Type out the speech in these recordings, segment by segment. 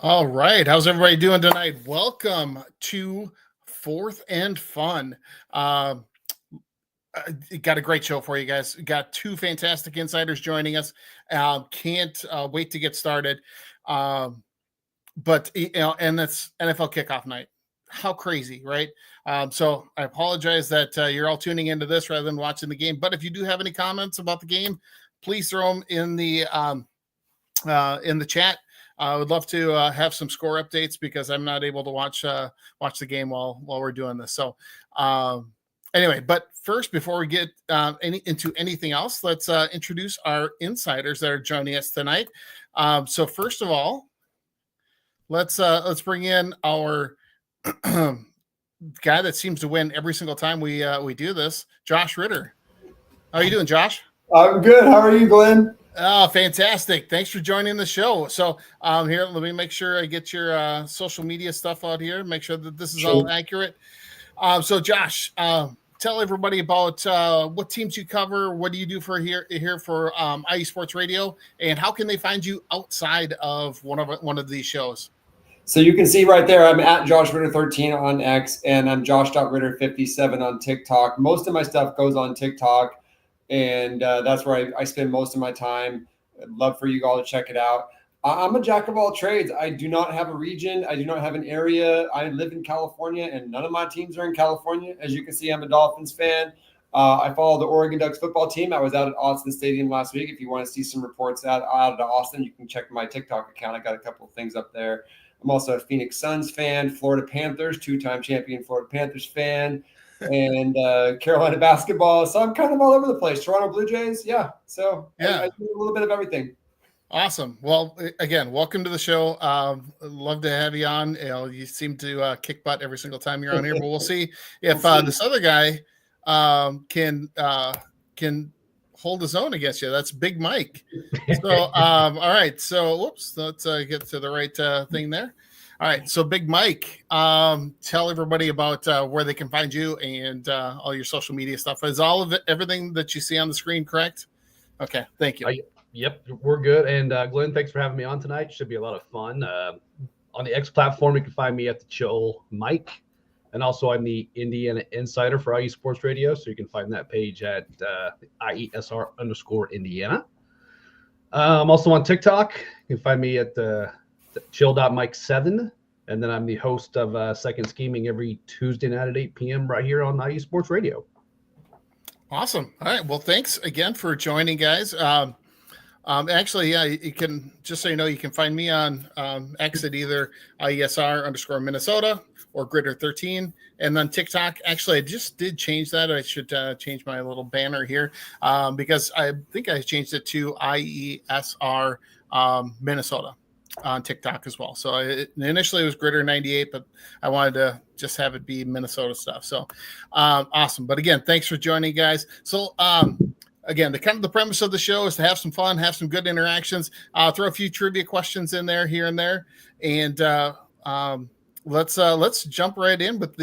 All right. How's everybody doing tonight? Welcome to Fourth and Fun. Got a great show for you guys. Got two fantastic insiders joining us. Can't wait to get started. But and that's NFL kickoff night. How crazy, right? So I apologize that you're all tuning into this rather than watching the game. But if you do have any comments about the game, please throw them in the chat. I would love to have some score updates because I'm not able to watch the game while we're doing this. So anyway, but first, before we get into anything else, let's introduce our insiders that are joining us tonight. So first of all, let's bring in our guy that seems to win every single time we do this, Josh Ritter. How are you doing, Josh? I'm good. How are you, Glenn? Oh, fantastic. Thanks for joining the show. So here, let me make sure I get your social media stuff out here, make sure that this is all accurate. So Josh, tell everybody about what teams you cover, what do you do for here for IE Sports Radio, and how can they find you outside of one of these shows? So you can see right there, I'm at Josh Ritter 13 on X, and I'm Josh.Ritter 57 on TikTok. Most of my stuff goes on TikTok. And that's where I spend most of my time. I'd love for you all to check it out. I'm a jack of all trades. I do not have a region. I do not have an area. I live in California, and none of my teams are in California. As you can see, I'm a Dolphins fan. I follow the Oregon Ducks football team. I was out at Austin Stadium last week. If you want to see some reports out of Austin, you can check my TikTok account. I got a couple of things up there. I'm also a Phoenix Suns fan, Florida Panthers, two-time champion Florida Panthers fan, and Carolina basketball. So I'm kind of all over the place. Toronto Blue Jays. Yeah. So I do a little bit of everything. Awesome. Well, again, welcome to the show. Love to have you on. You seem to kick butt every single time you're on here, but we'll see if this other guy can hold his own against you. That's Big Mike. So, all right. So, whoops. Let's get to the right thing there. All right, so Big Mike, tell everybody about where they can find you and all your social media stuff. Is all of it, everything that you see on the screen correct? Okay, thank you. Yep, we're good. And Glenn, thanks for having me on tonight. Should be a lot of fun. On the X platform, you can find me at the Chill Mike, and also I'm the Indiana Insider for IE Sports Radio. So you can find that page at IESR_Indiana. I'm also on TikTok. You can find me at the Chill.Mike7, and then I'm the host of Second Scheming every Tuesday night at 8 p.m. right here on IE Sports Radio. Awesome. All right. Well, thanks again for joining, guys. Actually, yeah, you can, just so you know, you can find me on X at either IESR_Minnesota or Gritter13, and then TikTok. Actually, I just did change that. I should change my little banner here because I think I changed it to IESR Minnesota on TikTok as well. So initially it was Gritter98, but I wanted to just have it be Minnesota stuff. So awesome. But again, thanks for joining, guys. So again, the premise of the show is to have some fun, have some good interactions, throw a few trivia questions in there, here and there. And let's jump right in with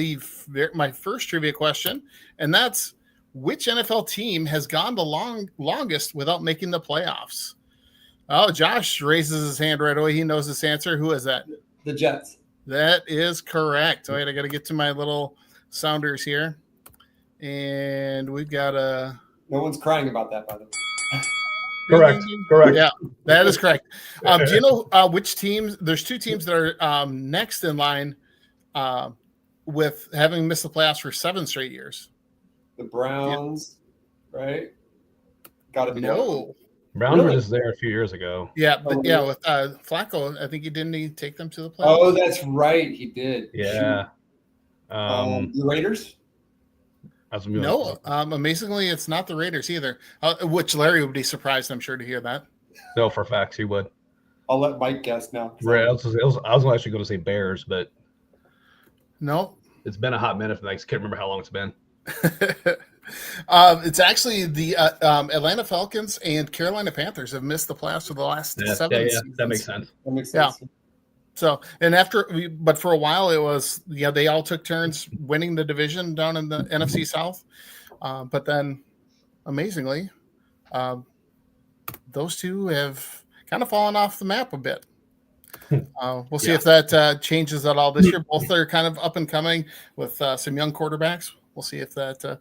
my first trivia question. And that's, which NFL team has gone the longest without making the playoffs? Oh, Josh raises his hand right away. He knows this answer. Who is that? The Jets. That is correct. All right, I got to get to my little sounders here. And we've got a... No one's crying about that, by the way. Correct. Yeah, that is correct. Do you know which teams? There's two teams that are next in line with having missed the playoffs for 7 straight years. The Browns, right? Got to be no. Browns were just there a few years ago. Yeah, but with Flacco, I think he take them to the playoffs. Oh, that's right, he did. Yeah. The Raiders. No, amazingly, it's not the Raiders either. Which Larry would be surprised, I'm sure, to hear that. No, for facts, he would. I'll let Mike guess now. Right, I was actually going to say Bears, but no, it's been a hot minute. I can't remember how long it's been. It's actually the Atlanta Falcons and Carolina Panthers have missed the playoffs for the last 7 seasons. That makes sense. Yeah. So, but for a while it was, they all took turns winning the division down in the NFC South. But then amazingly, those two have kind of fallen off the map a bit. We'll see if that changes at all this year. Both are kind of up and coming with some young quarterbacks. We'll see if that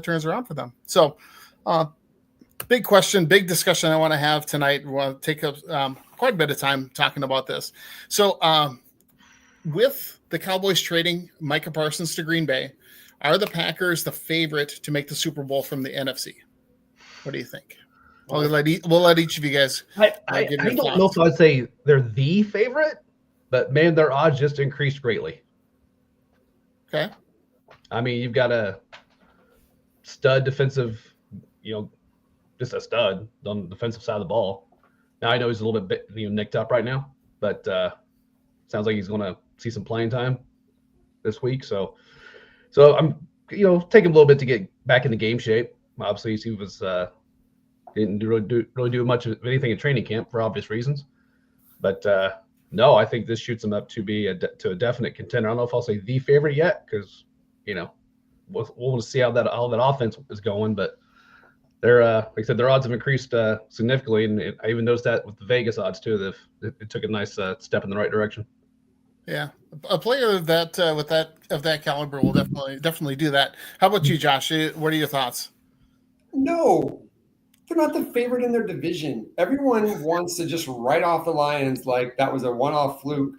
turns around for them. So, big question, big discussion I want to have tonight. We want to take up quite a bit of time talking about this. So, with the Cowboys trading Micah Parsons to Green Bay, are the Packers the favorite to make the Super Bowl from the NFC? What do you think? We'll let each of you guys. I don't know if I'd say they're the favorite, but man, their odds just increased greatly. Okay. I mean, you've got a stud defensive, just a stud on the defensive side of the ball. Now I know he's a little bit nicked up right now, but sounds like he's going to see some playing time this week. So I'm taking a little bit to get back into game shape. Obviously, he was didn't really do much of anything in training camp for obvious reasons. But no, I think this shoots him up to be to a definite contender. I don't know if I'll say the favorite yet because we'll see how that offense is going. But they're like I said, their odds have increased significantly, and I even noticed that with the Vegas odds too. It took a nice step in the right direction. Yeah, a player of that caliber will definitely do that. How about you, Josh? What are your thoughts? No, they're not the favorite in their division. Everyone wants to just write off the Lions like that was a one-off fluke.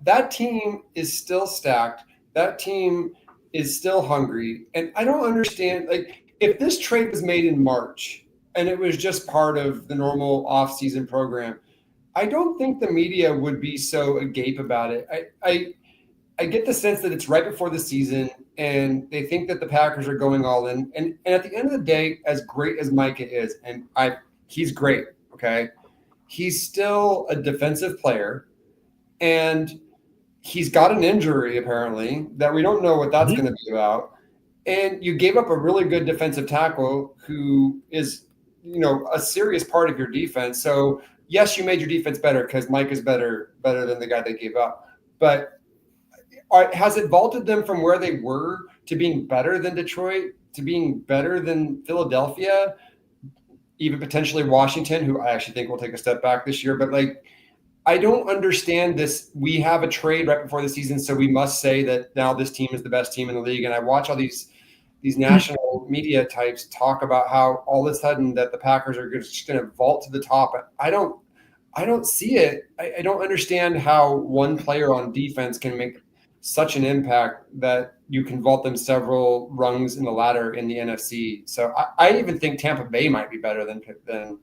That team is still stacked. That team is still hungry, and I don't understand. Like, if this trade was made in March and it was just part of the normal off-season program, I don't think the media would be so agape about it. I get the sense that it's right before the season and they think that the Packers are going all in. And at the end of the day, as great as Micah is, and he's great, okay? He's still a defensive player, and he's got an injury apparently that we don't know what that's going to be about. And you gave up a really good defensive tackle who is, a serious part of your defense. So yes, you made your defense better because Mike is better than the guy they gave up. But has it vaulted them from where they were to being better than Detroit, to being better than Philadelphia, even potentially Washington, who I actually think will take a step back this year? But I don't understand this. We have a trade right before the season, so we must say that now this team is the best team in the league. And I watch all these national media types talk about how all of a sudden that the Packers are just going to vault to the top. I don't see it. I don't understand how one player on defense can make such an impact that you can vault them several rungs in the ladder in the NFC. So I even think Tampa Bay might be better than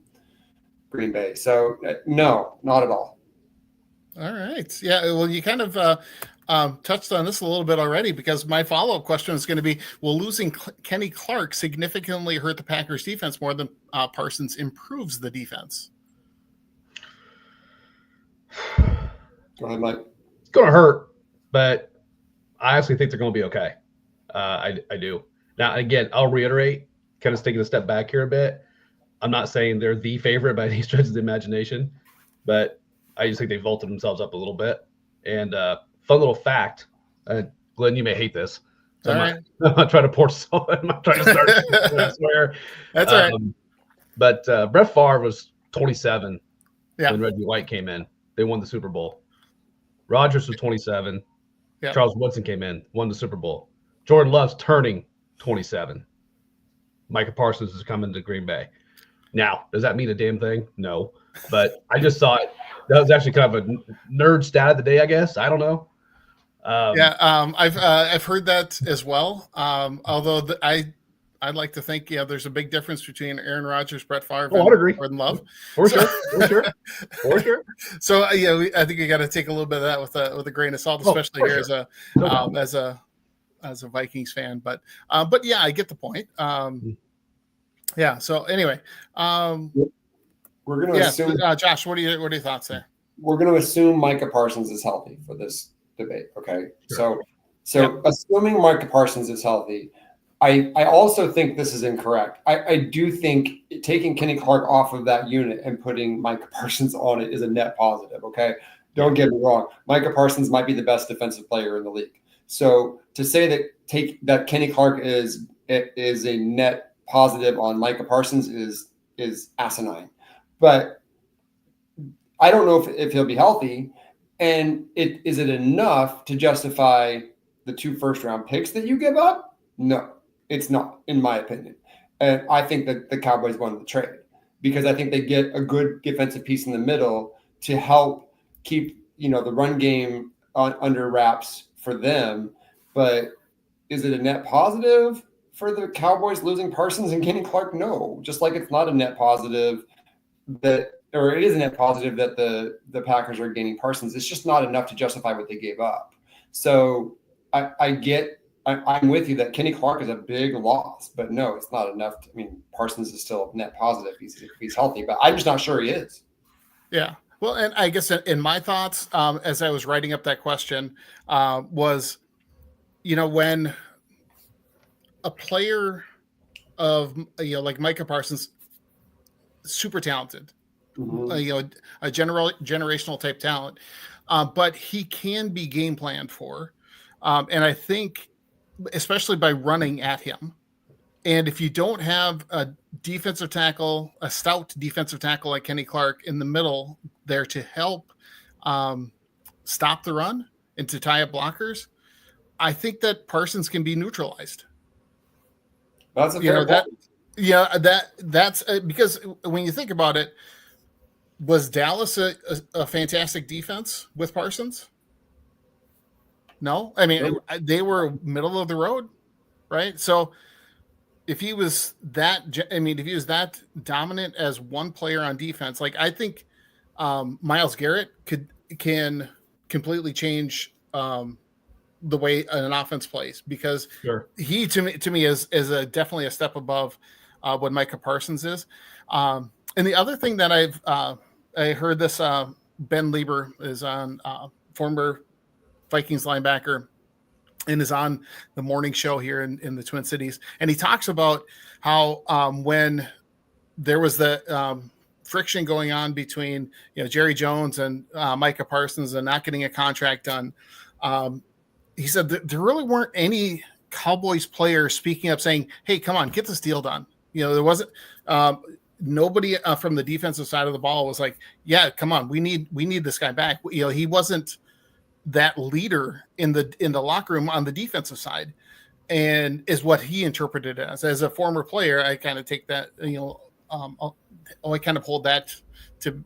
Green Bay. So no, not at all. All right. Yeah. Well, you kind of touched on this a little bit already because my follow-up question is going to be, will losing Kenny Clark significantly hurt the Packers defense more than Parsons improves the defense? Go ahead, Mike. It's going to hurt, but I actually think they're going to be okay. I do. Now, again, I'll reiterate, kind of taking a step back here a bit. I'm not saying they're the favorite by any stretch of the imagination, but I just think they vaulted themselves up a little bit. And fun little fact, Glenn, you may hate this. So I'm not trying to pour salt. I'm not trying to start. I swear. That's all right. But Brett Favre was 27 when Reggie White came in. They won the Super Bowl. Rodgers was 27. Yeah. Charles Woodson came in, won the Super Bowl. Jordan Love's turning 27. Micah Parsons is coming to Green Bay. Now, does that mean a damn thing? No. But I just saw it. That was actually kind of a nerd stat of the day, I guess. I don't know. I've heard that as well. Although I'd like to think, there's a big difference between Aaron Rodgers, Brett Favre, and Jordan Love. For sure. So I think you got to take a little bit of that with a grain of salt, especially here as a Vikings fan. But yeah, I get the point. Yeah. So anyway, we're going to assume. Josh, what are your thoughts there? We're going to assume Micah Parsons is healthy for this debate. Okay. Sure. So assuming Micah Parsons is healthy, I also think this is incorrect. I do think taking Kenny Clark off of that unit and putting Micah Parsons on it is a net positive. Okay. Don't get me wrong. Micah Parsons might be the best defensive player in the league. So to say that Kenny Clark is a net positive on Micah Parsons is asinine. But I don't know if he'll be healthy. And is it enough to justify the 2 first-round picks that you give up? No, it's not, in my opinion. And I think that the Cowboys won the trade because I think they get a good defensive piece in the middle to help keep, the run game under wraps for them. But is it a net positive for the Cowboys losing Parsons and Kenny Clark? No, just like it's not a net positive or it is a net positive that the Packers are gaining Parsons. It's just not enough to justify what they gave up. So I'm with you that Kenny Clark is a big loss, but no, it's not enough. Parsons is still net positive if he's healthy, but I'm just not sure he is. Yeah. Well, and I guess in my thoughts, as I was writing up that question, was, when a player of, like Micah Parsons, super talented, Mm-hmm. A generational type talent, but he can be game planned for. And I think, especially by running at him, and if you don't have a defensive tackle, a stout defensive tackle like Kenny Clark in the middle there to help stop the run and to tie up blockers, I think that Parsons can be neutralized. That's a fair point. That's because when you think about it, was Dallas a fantastic defense with Parsons? No, they were middle of the road, right? So if he was that dominant as one player on defense, like I think Myles Garrett can completely change the way an offense plays because he to me is definitely a step above what Micah Parsons is. And the other thing that I heard this Ben Lieber is on former Vikings linebacker and is on the morning show here in the Twin Cities. And he talks about how when there was the friction going on between Jerry Jones and Micah Parsons and not getting a contract done, he said that there really weren't any Cowboys players speaking up saying, hey, come on, get this deal done. There wasn't nobody from the defensive side of the ball was like, yeah, come on, we need this guy back. He wasn't that leader in the locker room on the defensive side, and is what he interpreted it as a former player. I kind of take that, I kind of hold that to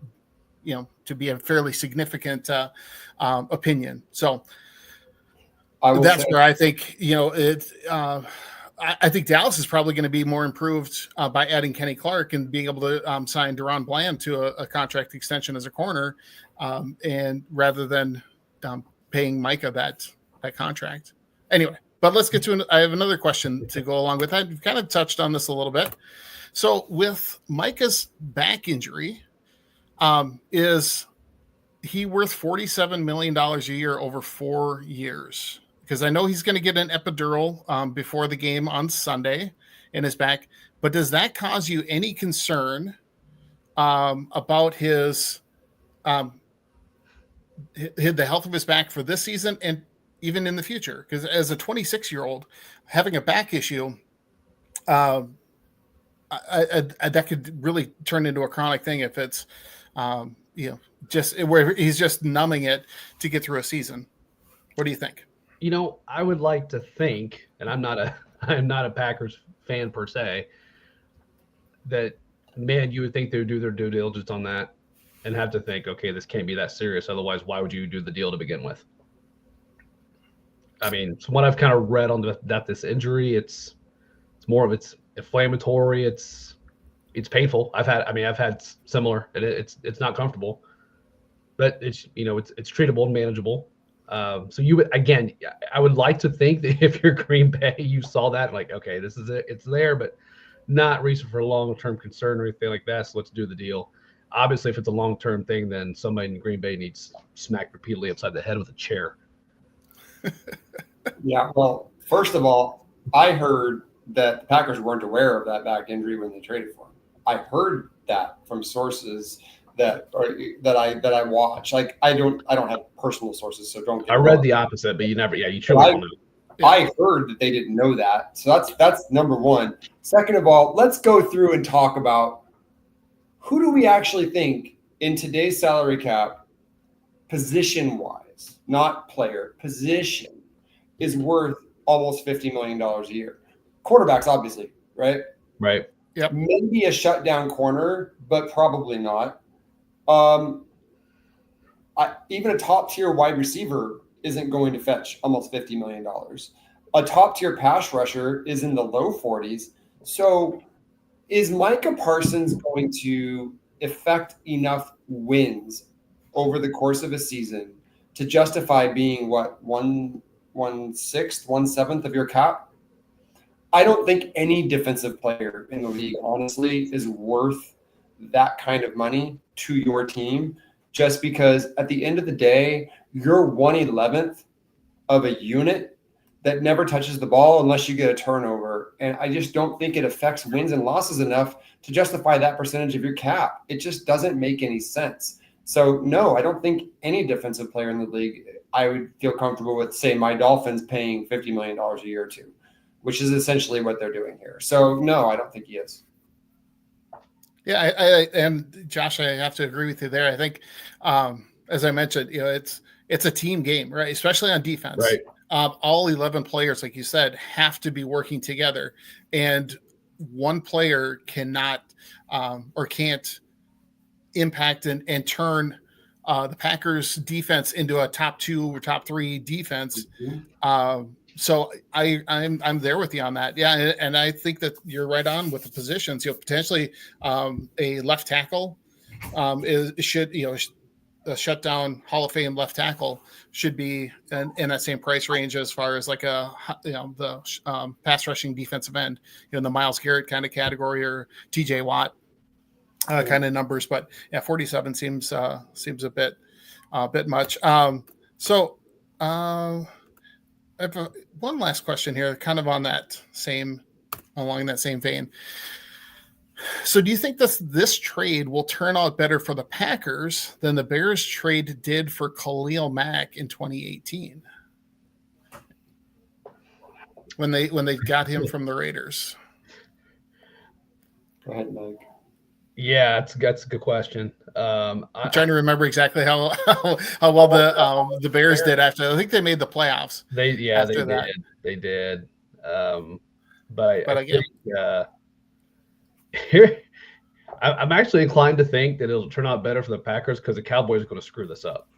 be a fairly significant opinion. So that's where I think, I think Dallas is probably going to be more improved by adding Kenny Clark and being able to sign Deron Bland to a contract extension as a corner, and rather than paying Micah that contract. Anyway, but let's get to I have another question to go along with that. We've kind of touched on this a little bit. So with Micah's back injury, is he worth $47 million a year over 4 years? Because I know he's going to get an epidural before the game on Sunday in his back. But does that cause you any concern about his the health of his back for this season and even in the future? Because as a 26-year-old, having a back issue, that could really turn into a chronic thing if it's, just where he's just numbing it to get through a season. What do you think? I would like to think, and I'm not a Packers fan per se, that, man, you would think they would do their due diligence on that and have to think, okay, this can't be that serious. Otherwise, why would you do the deal to begin with? From what I've kind of read on this injury, it's more of it's inflammatory. It's painful. I've had similar, and it's not comfortable, but it's treatable and manageable. So I would like to think that if you're Green Bay, you saw that like, okay, this is it. It's there, but not reason for long-term concern or anything like that. So let's do the deal. Obviously, if it's a long-term thing, then somebody in Green Bay needs smacked repeatedly upside the head with a chair. Yeah. Well, first of all, I heard that the Packers weren't aware of that back injury when they traded for him. I heard that from sources that I watch. Like I don't have personal sources, so don't. I read the opposite, but you never. Yeah, you truly don't know. I heard that they didn't know that, so that's number one. Second of all, let's go through and talk about who do we actually think in today's salary cap position-wise, not player, position, is worth almost $50 million a year. Quarterbacks, obviously, right? Right. Yep. Maybe a shutdown corner, but probably not. Even a top-tier wide receiver isn't going to fetch almost $50 million. A top-tier pass rusher is in the low 40s. So is Micah Parsons going to affect enough wins over the course of a season to justify being what, 1/6, 1/7 of your cap? I don't think any defensive player in the league, honestly, is worth that kind of money to your team, just because at the end of the day, you're 1/11th of a unit that never touches the ball unless you get a turnover. And I just don't think it affects wins and losses enough to justify that percentage of your cap. It just doesn't make any sense. So no, I don't think any defensive player in the league, I would feel comfortable with, say, my Dolphins paying $50 million a year to, which is essentially what they're doing here. So no, I don't think he is. Yeah, and Josh, I have to agree with you there. I think, as I mentioned, it's a team game, right? Especially on defense. Right. All 11 players, like you said, have to be working together, and one player cannot or can't impact and turn the Packers defense into a top 2 or top 3 defense. Mm-hmm. So I'm there with you on that. Yeah. And I think that you're right on with the positions, potentially a left tackle should a shutdown Hall of Fame left tackle should be in that same price range as far as like the pass rushing defensive end, the Myles Garrett kind of category, or TJ Watt kind of numbers. But yeah, 47 seems a bit much. So I have one last question here, kind of along that same vein. So do you think this trade will turn out better for the Packers than the Bears trade did for Khalil Mack in 2018 when they got him from the Raiders? Go ahead, Mike. Yeah, that's a good question. I'm trying to remember exactly how well the Bears did after. I think they made the playoffs. They did. But I think here, I'm actually inclined to think that it'll turn out better for the Packers because the Cowboys are going to screw this up.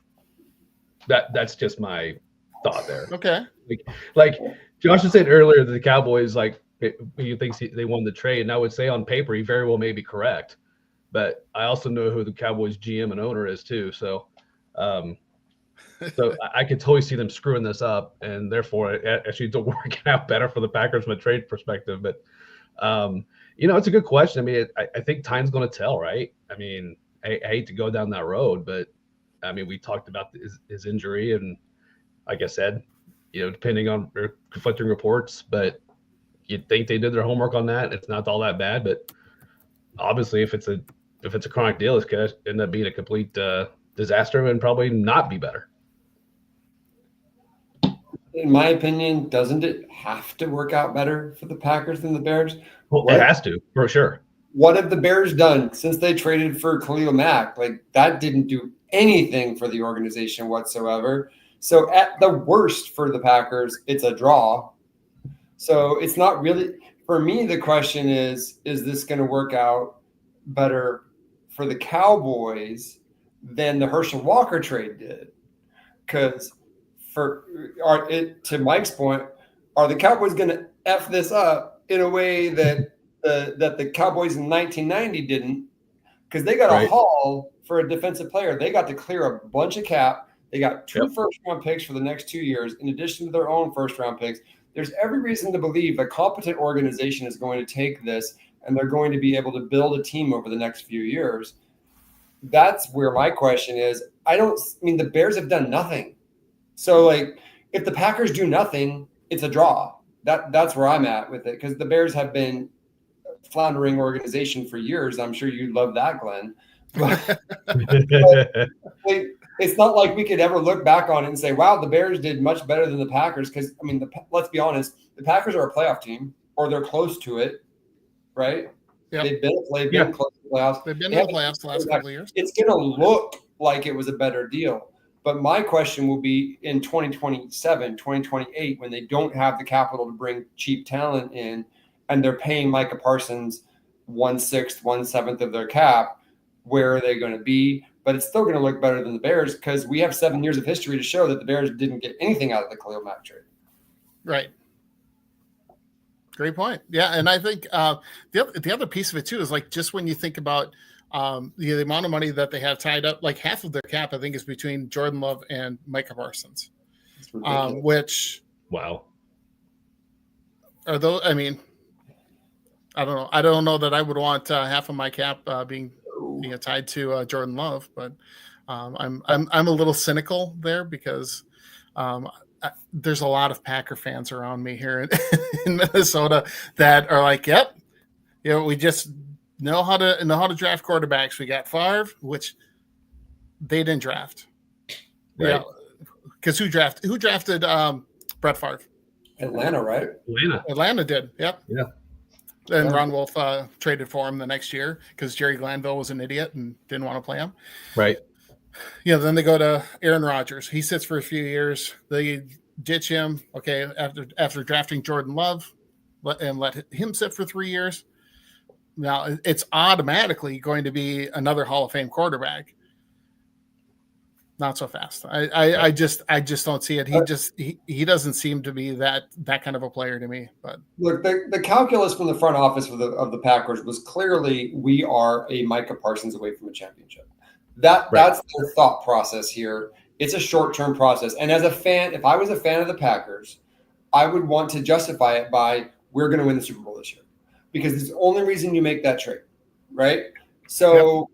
That's just my thought there. Okay. Like Josh said earlier that the Cowboys, he thinks they won the trade, and I would say on paper he very well may be correct, but I also know who the Cowboys GM and owner is too. So, so I could totally see them screwing this up, and therefore it actually don't work out better for the Packers from a trade perspective. But it's a good question. I mean, I think time's going to tell, right? I mean, I hate to go down that road, but I mean, we talked about his injury, and like I said, depending on conflicting reports, but you'd think they did their homework on that. It's not all that bad, but obviously, if it's a chronic deal, it's going to end up being a complete disaster and probably not be better. In my opinion, doesn't it have to work out better for the Packers than the Bears? Well, it has to, for sure. What have the Bears done since they traded for Khalil Mack? That didn't do anything for the organization whatsoever. So at the worst for the Packers, it's a draw. So it's not really, for me, the question is this going to work out better for the Cowboys than the Herschel Walker trade did? Because to Mike's point, are the Cowboys going to F this up in a way that the Cowboys in 1990 didn't? Because they got a haul for a defensive player. They got to clear a bunch of cap. They got 2 first-round picks for the next 2 years, in addition to their own first-round picks. There's every reason to believe a competent organization is going to take this, and they're going to be able to build a team over the next few years. That's where my question is. The Bears have done nothing. So, if the Packers do nothing, it's a draw. That's where I'm at with it, because the Bears have been a floundering organization for years. I'm sure you love that, Glenn. But it's not like we could ever look back on it and say, wow, the Bears did much better than the Packers. Because, let's be honest, the Packers are a playoff team, or they're close to it, right? Yep. They've been close to the playoffs. They've been in the playoffs the last couple of years. It's going to look like it was a better deal. But my question will be in 2027, 2028, when they don't have the capital to bring cheap talent in and they're paying Micah Parsons 1/6, 1/7 of their cap, where are they going to be? But it's still going to look better than the Bears because we have 7 years of history to show that the Bears didn't get anything out of the Khalil Mack trade. Right. Great point. Yeah, and I think the other piece of it too is like just when you think about the amount of money that they have tied up, like half of their cap, I think, is between Jordan Love and Micah Parsons. Which wow, are those? I mean, I don't know. I don't know that I would want half of my cap being tied to Jordan Love, but I'm a little cynical there because there's a lot of Packer fans around me here in Minnesota that are like, "Yep, we just know how to draft quarterbacks. We got Favre, which they didn't draft, right? Yeah, because who drafted Brett Favre? Atlanta, right? Atlanta did. Yep. Yeah. And Ron Wolf traded for him the next year because Jerry Glanville was an idiot and didn't want to play him. Right. Then they go to Aaron Rodgers. He sits for a few years. They ditch him. Okay, after drafting Jordan Love, let him sit for 3 years. Now it's automatically going to be another Hall of Fame quarterback. Not so fast. I just don't see it. He doesn't seem to be that kind of a player to me. But look, the calculus from the front office of the Packers was clearly we are a Micah Parsons away from a championship. That's their thought process here. It's a short-term process. And as a fan, if I was a fan of the Packers, I would want to justify it by we're going to win the Super Bowl this year. Because it's the only reason you make that trade, right? So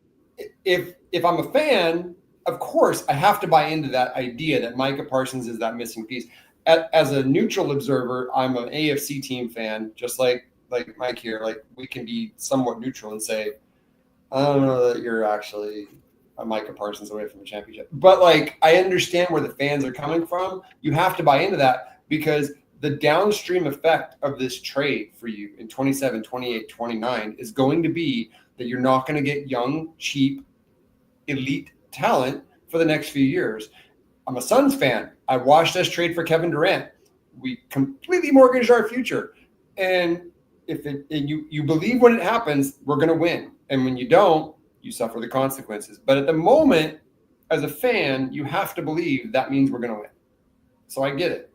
if I'm a fan, of course, I have to buy into that idea that Micah Parsons is that missing piece. As a neutral observer, I'm an AFC team fan, just like Mike here. Like we can be somewhat neutral and say, I don't know that you're actually a Micah Parsons away from the championship. But like I understand where the fans are coming from. You have to buy into that because the downstream effect of this trade for you in 27, 28, 29 is going to be that you're not going to get young, cheap, elite talent for the next few years. I'm a Suns fan. I watched us trade for Kevin Durant. We completely mortgaged our future. And you believe when it happens, we're going to win. And when you don't, you suffer the consequences. But at the moment, as a fan, you have to believe that means we're going to win. So I get it.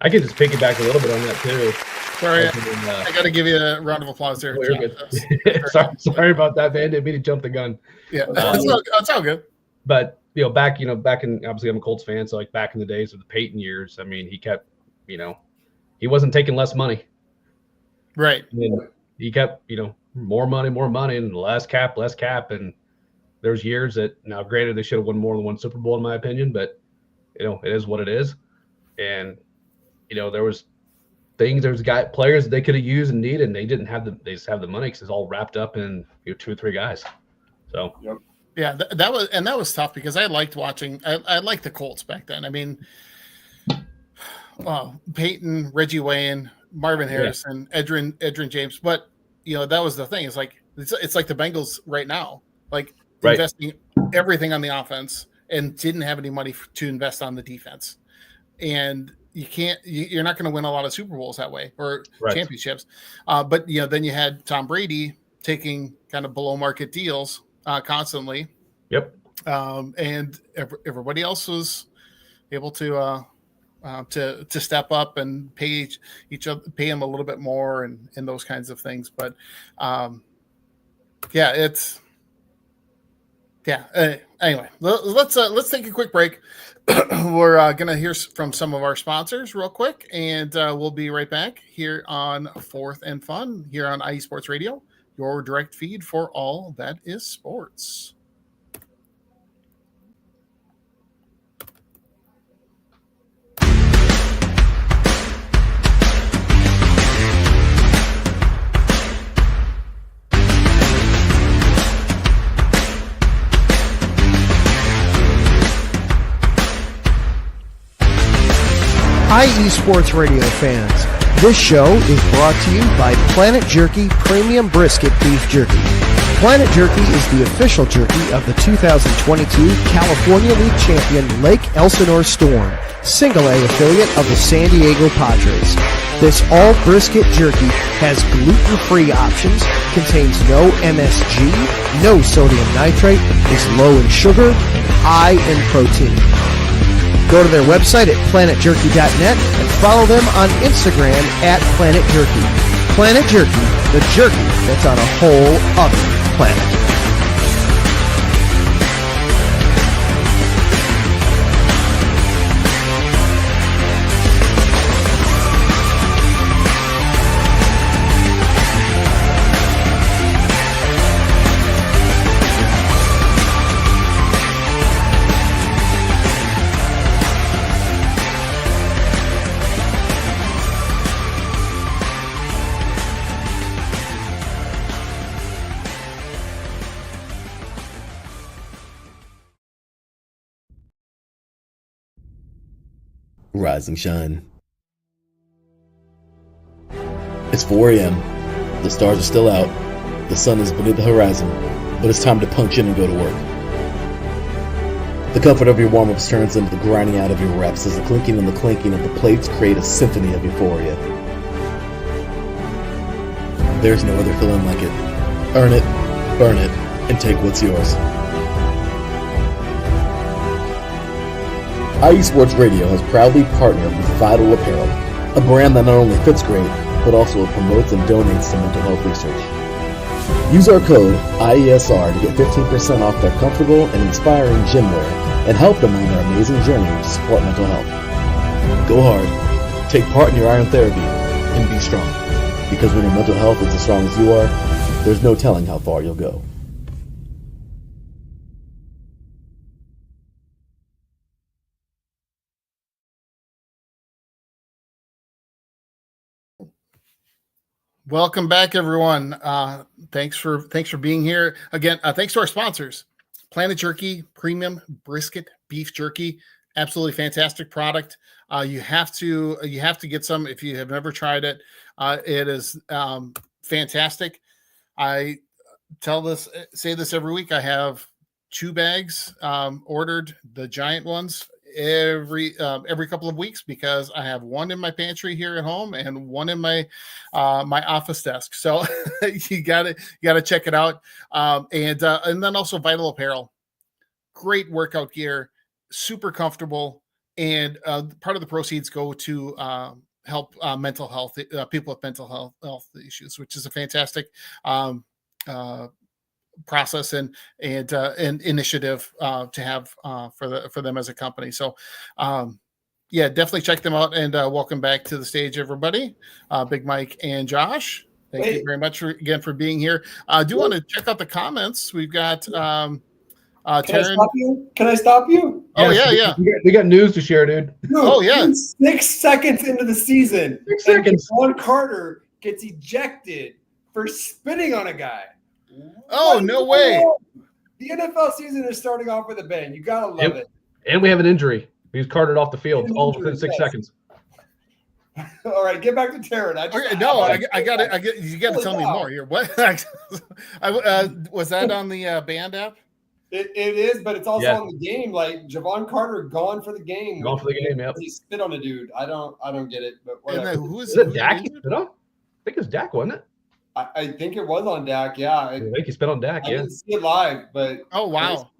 I could just piggyback a little bit on that too. Sorry, I got to give you a round of applause there. Sorry about that, man. Didn't mean to jump the gun. Yeah, that's all good. But back in obviously I'm a Colts fan, so like back in the days of the Peyton years, I mean, he kept, he wasn't taking less money. Right. And he kept, more money, and less cap, and there's years that now, granted, they should have won more than one Super Bowl in my opinion, but it is what it is, and. There was players they could have used and needed, and they didn't have they just have the money because it's all wrapped up in 2 or 3 guys. So yeah, that was tough because I liked watching. I liked the Colts back then. I mean, Peyton, Reggie Wayne, Marvin Harrison, Edgerrin James. But that was the thing. It's like it's like the Bengals right now, like investing everything on the offense and didn't have any money to invest on the defense, and. You're not going to win a lot of Super Bowls that way or championships. But then you had Tom Brady taking kind of below market deals constantly. Yep. And everybody else was able to step up and pay each other, pay him a little bit more and those kinds of things. But anyway, let's take a quick break. We're going to hear from some of our sponsors real quick, and we'll be right back here on Fourth and Fun here on IE Sports Radio, your direct feed for all that is sports. IE Sports Radio fans, This show is brought to you by Planet Jerky Premium Brisket Beef Jerky. Planet Jerky is the official jerky of the 2022 California League champion Lake Elsinore Storm, single A affiliate of the San Diego Padres. This all brisket jerky has gluten-free options, contains no MSG, no sodium nitrate, is low in sugar, and high in protein. Go to their website at planetjerky.net and follow them on Instagram at Planet Jerky. Planet Jerky, the jerky that's on a whole other planet. Rise and shine. It's 4 a.m. The stars are still out. The sun is beneath the horizon, but it's time to punch in and go to work. The comfort of your warm-ups turns into the grinding out of your reps as the clinking and the clanking of the plates create a symphony of euphoria. There's no other feeling like it. Earn it, burn it, and take what's yours. IE Sports Radio has proudly partnered with Vital Apparel, a brand that not only fits great, but also promotes and donates to mental health research. Use our code IESR to get 15% off their comfortable and inspiring gym wear and help them on their amazing journey to support mental health. Go hard, take part in your iron therapy, and be strong. Because when your mental health is as strong as you are, there's no telling how far you'll go. Welcome back, everyone. Thanks for being here again. Thanks to our sponsors, Planet Jerky Premium Brisket Beef Jerky. Absolutely fantastic product. You have to get some if you have never tried it. It is fantastic. I say this every week. I have 2 bags ordered, the giant ones, every couple of weeks, because I have one in my pantry here at home and one in my my office desk. So you gotta check it out. And then also Vital Apparel, great workout gear, super comfortable, and part of the proceeds go to help mental health people with mental health issues, which is a fantastic process and initiative to have for them as a company. So yeah, definitely check them out. And welcome back to the stage, everybody. Big Mike and Josh, thank you very much again for being here. I do want to check out the comments. We've got Taryn. Can I stop you? Oh, yes, we got news to share, dude. Oh yeah, 6 seconds into the season, 6 seconds. Javon Carter gets ejected for spitting on a guy. Oh, no way. The NFL season is starting off with a bang. You gotta love it. And we have an injury. He's carted off the field all within 6 seconds. All right, get back to Taryn. You got to tell me more here. What was that on the band app? It is, but it's also on the game. Like Javon Carter gone for the game. Gone for the game. Yep. He spit on a dude. I don't get it. But whatever. Is it Dak? He spit on? I think it's Dak, wasn't it? I think it was on Dak. Yeah, I think he spit on Dak. I didn't see it live, but oh wow,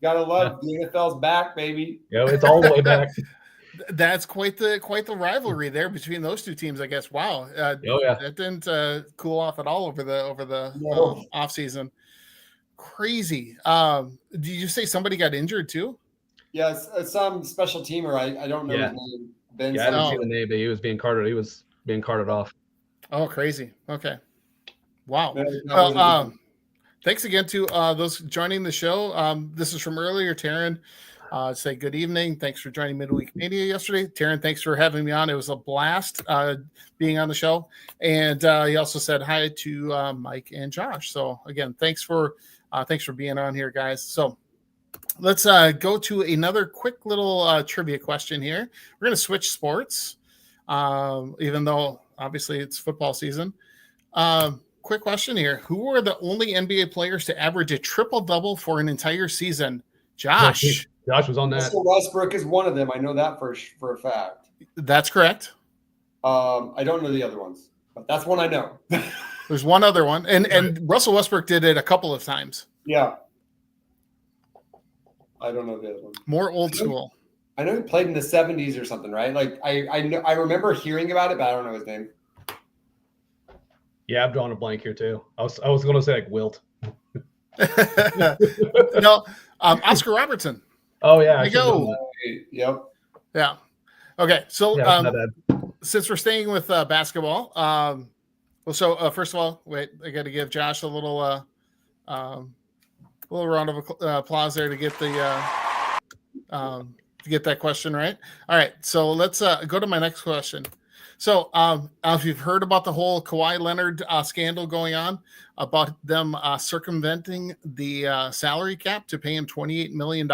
gotta love the NFL's back, baby. Yeah, it's all the way back. That's quite the rivalry there between those two teams, I guess. Wow, that didn't cool off at all over the off season. Crazy. Did you say somebody got injured too? Yes, some special teamer. I don't know his name. Ben. I didn't see the name, but he was being carted off. Oh, crazy. Okay. Wow. Well, thanks again to those joining the show. This is from earlier, Taryn. Say good evening. Thanks for joining Midweek Media yesterday. Taryn, thanks for having me on. It was a blast being on the show. And he also said hi to Mike and Josh. So again, thanks for being on here, guys. So let's go to another quick little trivia question here. We're going to switch sports. Even though obviously it's football season. Quick question here. Who are the only NBA players to average a triple-double for an entire season? Josh. Josh was on that. Russell Westbrook is one of them. I know that for a fact. That's correct. I don't know the other ones, but that's one I know. There's one other one. And Russell Westbrook did it a couple of times. Yeah. I don't know the other one. More old school. I know he played in the 70s or something, right? Like I remember hearing about it, but I don't know his name. Yeah, I'm drawing a blank here too. I was going to say like Wilt. No, Oscar Robertson. Oh yeah, There you go. Yep. Yeah. Okay. So Yeah, not bad. since we're staying with basketball, first of all, wait, I got to give Josh a little round of applause there to get that question right. All right, so let's go to my next question. So, if you've heard about the whole Kawhi Leonard scandal going on about them circumventing the salary cap to pay him $28 million.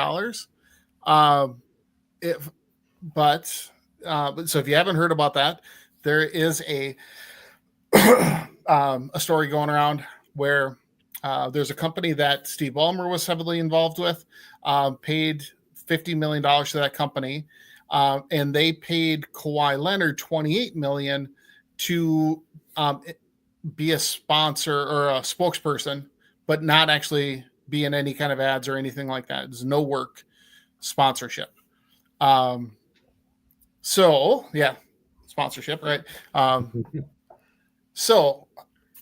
So if you haven't heard about that, there is a story going around where there's a company that Steve Ballmer was heavily involved with, paid $50 million to that company. And they paid Kawhi Leonard $28 million to be a sponsor or a spokesperson, but not actually be in any kind of ads or anything like that. There's no work sponsorship. So yeah, sponsorship, right? So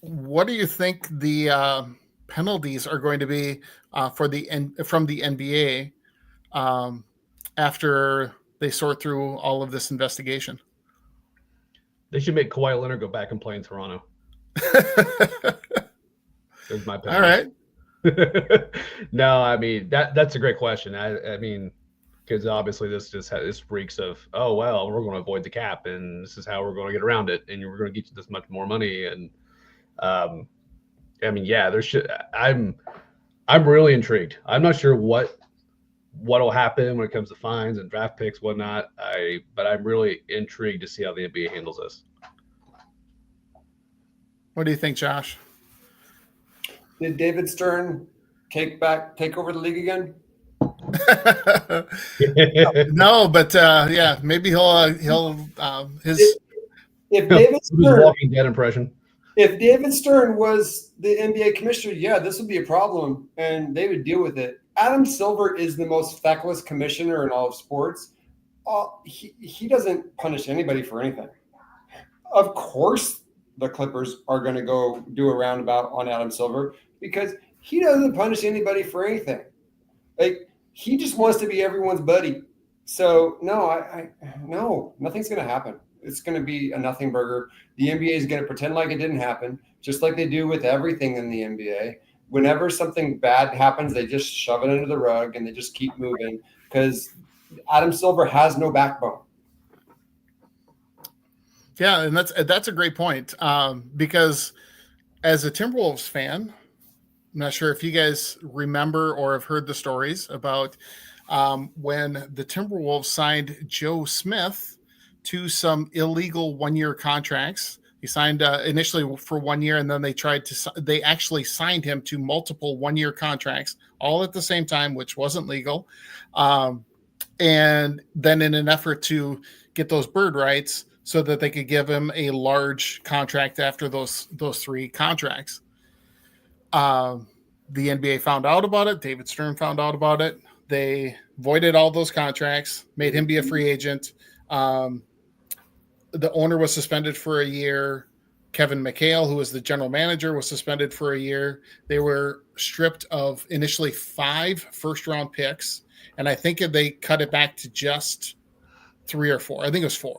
what do you think the penalties are going to be from the NBA after they sort through all of this investigation? They should make Kawhi Leonard go back and play in Toronto. There's my opinion. All right. No, I mean that's a great question. I mean, because obviously this reeks of, oh well, we're going to avoid the cap, and this is how we're going to get around it, and we're going to get you this much more money. And I mean, yeah, I'm really intrigued. I'm not sure what'll happen when it comes to fines and draft picks, whatnot. But I'm really intrigued to see how the NBA handles this. What do you think, Josh? Did David Stern take over the league again? No, but yeah, maybe he'll his if David Stern, Walking Dead impression. If David Stern was the NBA commissioner, yeah, this would be a problem, and they would deal with it. Adam Silver is the most feckless commissioner in all of sports. He doesn't punish anybody for anything. Of course, the Clippers are going to go do a roundabout on Adam Silver because he doesn't punish anybody for anything. Like, he just wants to be everyone's buddy. So no, nothing's going to happen. It's going to be a nothing burger. The NBA is going to pretend like it didn't happen, just like they do with everything in the NBA. Whenever something bad happens, they just shove it under the rug and they just keep moving because Adam Silver has no backbone. Yeah, and that's a great point because as a Timberwolves fan, I'm not sure if you guys remember or have heard the stories about when the Timberwolves signed Joe Smith to some illegal one-year contracts. He signed initially for 1 year, and then they actually signed him to multiple one-year contracts all at the same time, which wasn't legal. And then in an effort to get those bird rights so that they could give him a large contract after those three contracts. The NBA found out about it. David Stern found out about it. They voided all those contracts, made him be a free agent. The owner was suspended for a year. Kevin McHale, who was the general manager, was suspended for a year. They were stripped of initially 5 first-round picks, and I think they cut it back to just 3 or 4. I think it was 4.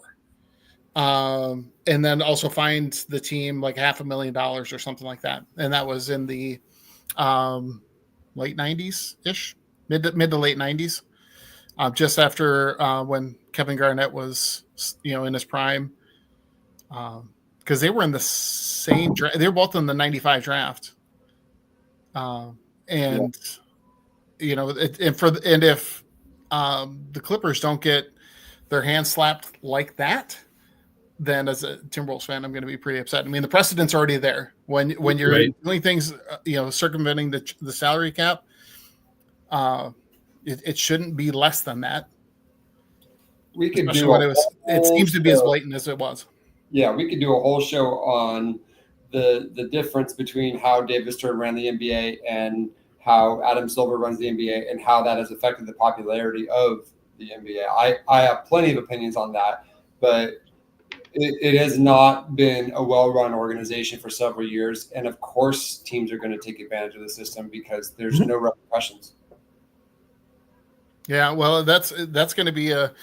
And then also fined the team like $500,000 or something like that. And that was in the late 90s-ish, mid to late 90s, just after when Kevin Garnett was, in his prime. Because they were in the same draft. They were both in the 95 draft. If the Clippers don't get their hands slapped like that, then as a Timberwolves fan, I'm going to be pretty upset. I mean, the precedent's already there when you're Right. doing things, circumventing the salary cap. It shouldn't be less than that. We could Especially do when a it whole seems to be as show. blatant as it was. Yeah, we could do a whole show on the difference between how David Stern ran the NBA and how Adam Silver runs the NBA and how that has affected the popularity of the NBA. I have plenty of opinions on that, but it has not been a well-run organization for several years. And of course, teams are going to take advantage of the system because there's no repercussions. Yeah, well, that's going to be a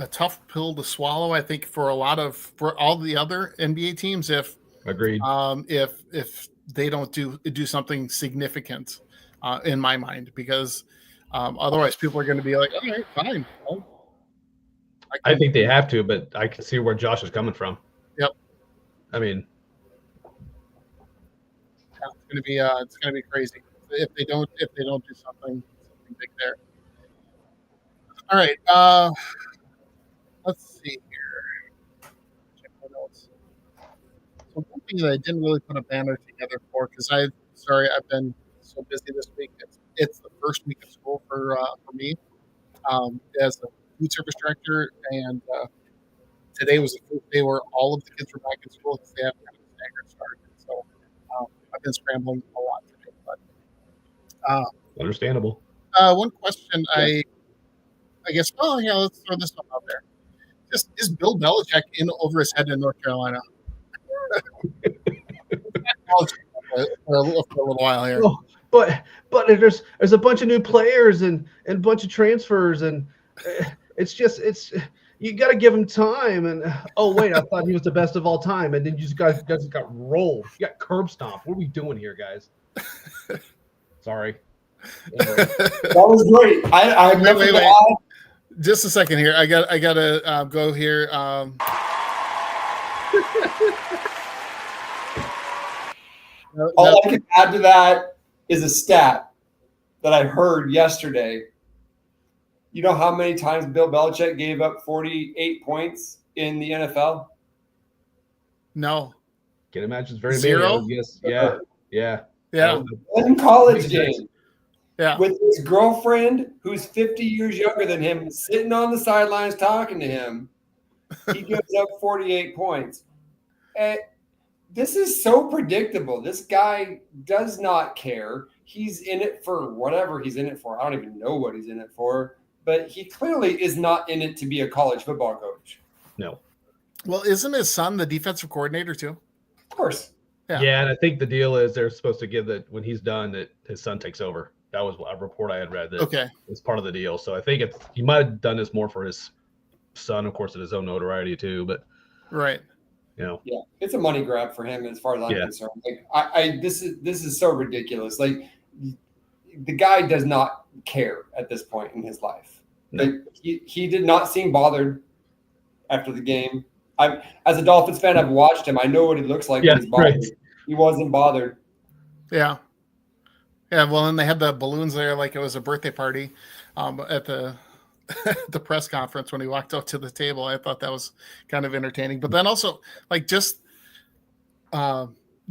tough pill to swallow, I think, for all the other NBA teams if Agreed. if they don't do something significant, in my mind, because otherwise people are going to be like, all right, fine. Well, I think they have to, but I can see where Josh is coming from. Yep. I mean, it's going to be crazy if they don't do something big there. All right. Let's see here. Check my notes. So one thing that I didn't really put a banner together for, because I've been so busy this week. It's the first week of school for me as a food service director, and today was the first day where all of the kids were back in school because they have kind of a staggered start. So I've been scrambling a lot today. But understandable. one question I guess. Oh yeah, let's throw this one out there. Just is Bill Belichick in over his head in North Carolina? for a little while here. Oh, but there's a bunch of new players and a bunch of transfers, and it's you got to give him time. And oh wait, I thought he was the best of all time, and then you guys got rolled. You got curb stomped. What are we doing here, guys? Sorry. That was great. I wait. Just a second here. I gotta go here. All I can add to that is a stat that I heard yesterday. You know how many times Bill Belichick gave up 48 points in the NFL? No. Can imagine it's very Zero? Yes. Yeah. One college game. Yeah. With his girlfriend, who's 50 years younger than him, sitting on the sidelines talking to him, he gives up 48 points. And this is so predictable. This guy does not care. He's in it for whatever he's in it for. I don't even know what he's in it for, but he clearly is not in it to be a college football coach. No. Well, isn't his son the defensive coordinator too? Of course. Yeah, and I think the deal is they're supposed to give that when he's done that his son takes over. That was a report I had read that it's part of the deal. So I think he might have done this more for his son, of course, at his own notoriety too. But right, yeah, it's a money grab for him as far as I'm concerned. Like this is so ridiculous. Like the guy does not care at this point in his life. No. Like, he did not seem bothered after the game. As a Dolphins fan, I've watched him. I know what he looks like when he's bothered. Right. He wasn't bothered. Yeah. Yeah, well, and they had the balloons there like it was a birthday party at the press conference when he walked up to the table. I thought that was kind of entertaining. But then also, like, just the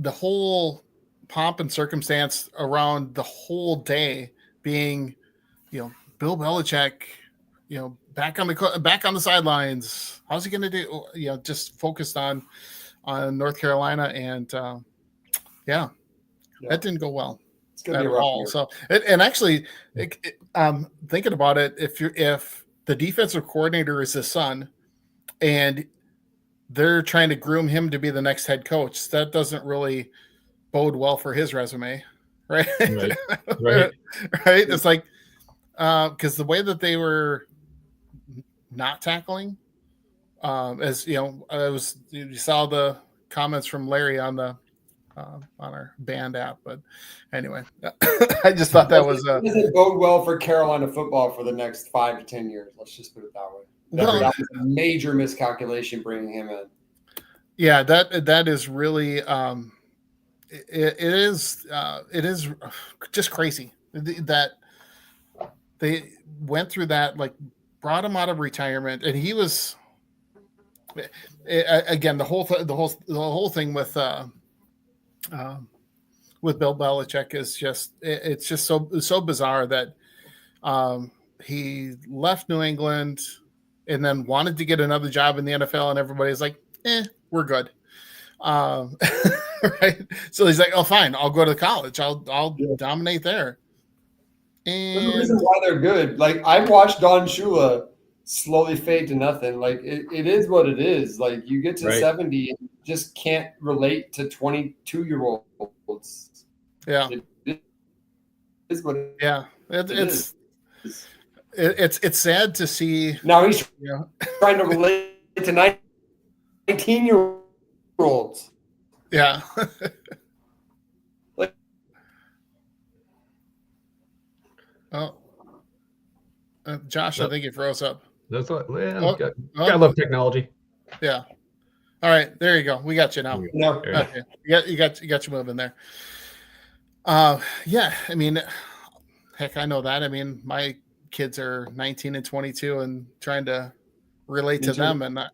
whole pomp and circumstance around the whole day being, Bill Belichick, back on the sidelines. How's he going to do? Just focused on North Carolina, and that didn't go well. At all. So, and actually, thinking about it, if the defensive coordinator is his son, and they're trying to groom him to be the next head coach, that doesn't really bode well for his resume, right? Right. It's like because the way that they were not tackling, as you saw the comments from Larry on our band app, but anyway, I just thought that was doesn't bode well for Carolina football for the next 5 to 10 years. Let's just put it that way. That was a major miscalculation bringing him in. Yeah, that is really it is just crazy that they went through that, like brought him out of retirement, and he was again, the whole thing with Bill Belichick is just it's just so bizarre that he left New England and then wanted to get another job in the NFL, and everybody's like, we're good. Right. So he's like, oh, fine, I'll go to college. I'll dominate there. There's a And reason why they're good. Like, I've watched Don Shula slowly fade to nothing. Like, it is what it is. Like, you get to 70 and just can't relate to 22-year-olds. Yeah. It is what it it's sad to see. Now he's trying to relate to 19-year-olds. Yeah. Oh, Josh, I think you froze up. That's what. I love technology. Yeah. All right, there you go. We got you now. No. Okay. You got you moving there. Yeah. I mean, heck, I know that. I mean, my kids are 19 and 22, and trying to relate to them, and not,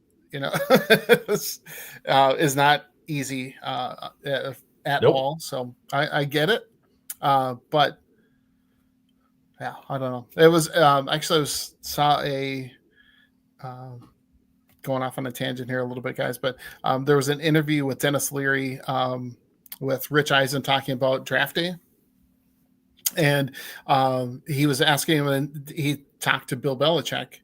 is not easy at all. So I get it. But yeah, I don't know. It was actually saw a going off on a tangent here a little bit, guys, but there was an interview with Dennis Leary with Rich Eisen talking about draft day, and he was asking him, and he talked to Bill Belichick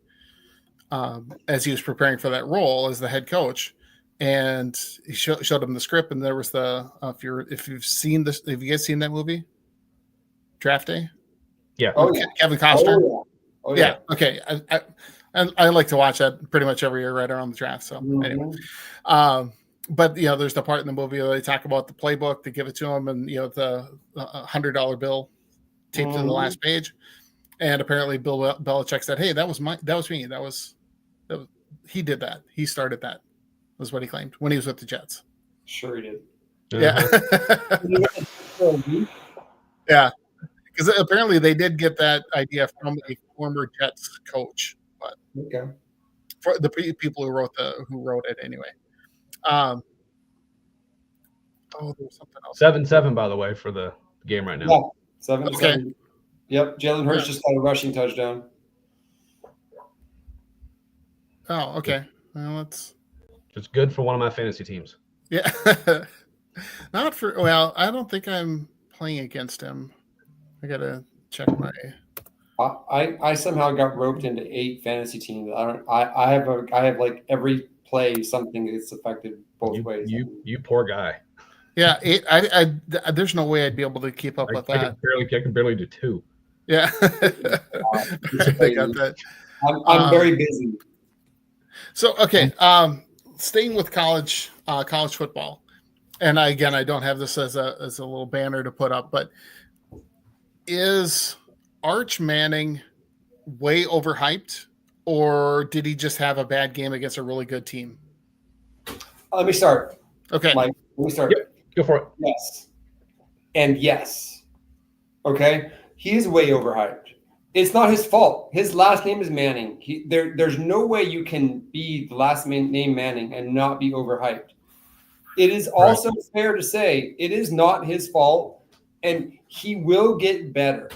as he was preparing for that role as the head coach, and he showed him the script, and there was if you've seen this, have you guys seen that movie, Draft Day? Yeah. Oh, yeah. Kevin Costner. Oh, yeah. Okay. I like to watch that pretty much every year right around the draft. So anyway, but there's the part in the movie where they talk about the playbook, to give it to him, and the $100 bill taped to the last page, and apparently Bill Belichick said, "Hey, that was me. That was he did that. He started that." Was what he claimed when he was with the Jets. Sure, he did. Yeah. Yeah. Because apparently they did get that idea from a former Jets coach, but for the people who wrote it anyway. There was something else. 7-7, by the way, for the game right now. Yeah, 7-7. Okay. Yep, Jalen Hurts just got a rushing touchdown. Oh, okay. Well, it's good for one of my fantasy teams. Yeah. Not for. Well, I don't think I'm playing against him. I gotta check my. I somehow got roped into 8 fantasy teams. I have like every play something that's affected both ways. You poor guy. Yeah, 8. There's no way I'd be able to keep up with that. I can barely do 2. Yeah. They got that. I'm very busy. So okay, staying with college football, and I don't have this as a little banner to put up, but is Arch Manning way overhyped, or did he just have a bad game against a really good team? Let me start. Okay, Mike, let me start. Yep, go for it. Yes, and yes. Okay, he is way overhyped. It's not his fault. His last name is Manning. There's no way you can be the last name Manning and not be overhyped. It is also fair to say it is not his fault, and he will get better.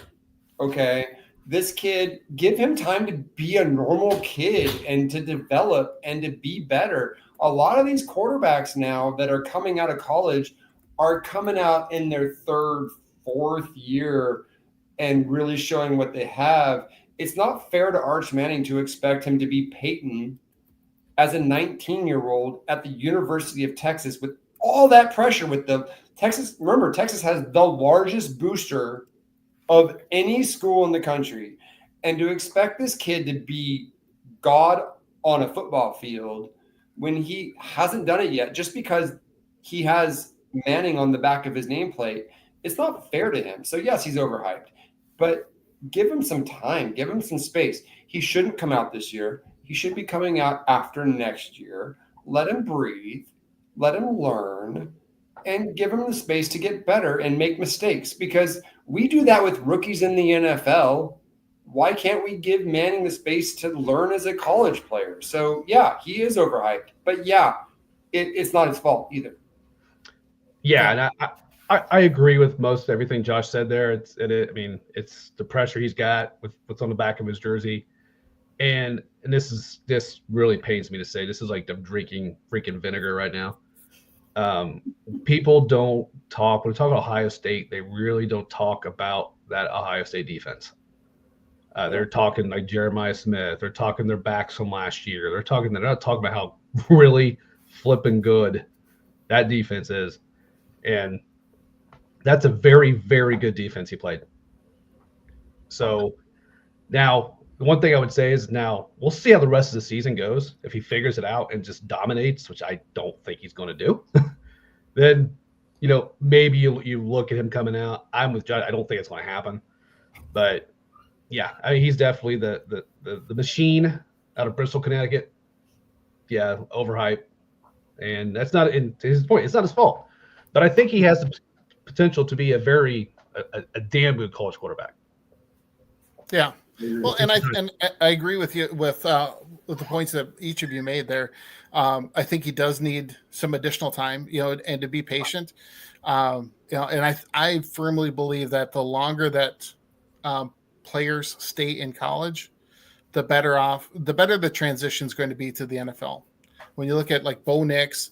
Okay, this kid, give him time to be a normal kid and to develop and to be better. A lot of these quarterbacks now that are coming out of college are coming out in their 3rd, 4th year and really showing what they have. It's not fair to Arch Manning to expect him to be Peyton as a 19-year-old at the University of Texas with all that pressure with the Texas. Remember, Texas has the largest booster of any school in the country. And to expect this kid to be God on a football field when he hasn't done it yet, just because he has Manning on the back of his nameplate, it's not fair to him. So yes, he's overhyped, but give him some time, give him some space. He shouldn't come out this year. He should be coming out after next year. Let him breathe, let him learn, and give him the space to get better and make mistakes, because we do that with rookies in the NFL. why can't we give Manning the space to learn as a college player? So yeah, he is overhyped, but yeah, it's not his fault either. Yeah, and I agree with most everything Josh said there. I mean, it's the pressure he's got with what's on the back of his jersey, and this really pains me to say. This is like I'm drinking freaking vinegar right now. People don't talk when we talk about Ohio State. They really don't talk about that Ohio State defense. They're talking like Jeremiah Smith. They're talking their backs from last year. They're not talking about how really flipping good that defense is. And that's a very, very good defense he played. So now the one thing I would say is now we'll see how the rest of the season goes. If he figures it out and just dominates, which I don't think he's going to do, then, maybe you look at him coming out. I'm with John. I don't think it's going to happen. But, yeah, I mean, he's definitely the machine out of Bristol, Connecticut. Yeah, overhyped. And that's not to his point. It's not his fault. But I think he has the potential to be a damn good college quarterback. Yeah. Well, and I agree with you with the points that each of you made there. I think he does need some additional time, and to be patient. And I firmly believe that the longer that players stay in college, the better the transition is going to be to the NFL. When you look at like Bo Nix,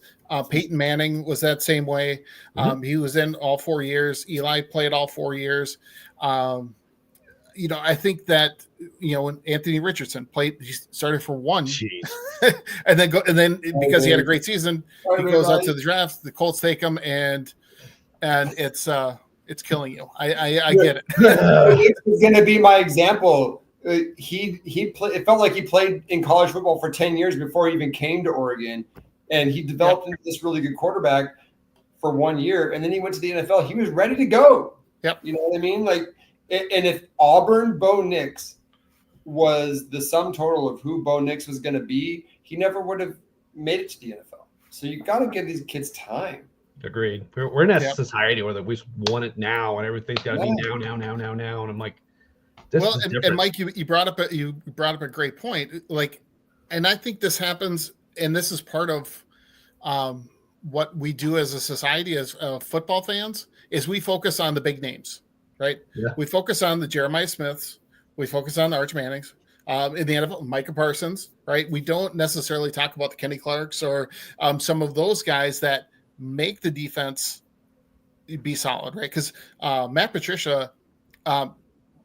Peyton Manning was that same way. He was in all 4 years. Eli played all 4 years. I think that when Anthony Richardson played, he started for one, and then because he had a great season, he goes out to the draft. The Colts take him, and it's killing you. I get it. It's going to be my example. It felt like he played in college football for 10 years before he even came to Oregon, and he developed into this really good quarterback for 1 year, and then he went to the NFL. He was ready to go. Yep. You know what I mean? Like, and if Auburn Bo Nix was the sum total of who Bo Nix was going to be, he never would have made it to the NFL. So you got to give these kids time. Agreed. We're in that society where we just want it now, and everything's got to be now. And I'm like, and Mike, you brought up a great point. Like, and I think this happens, and this is part of what we do as a society, as football fans, is we focus on the big names, right? Yeah. We focus on the Jeremiah Smiths, we focus on the Arch Mannings, in the NFL, Micah Parsons, right? We don't necessarily talk about the Kenny Clarks or some of those guys that make the defense be solid, right? Because Matt Patricia,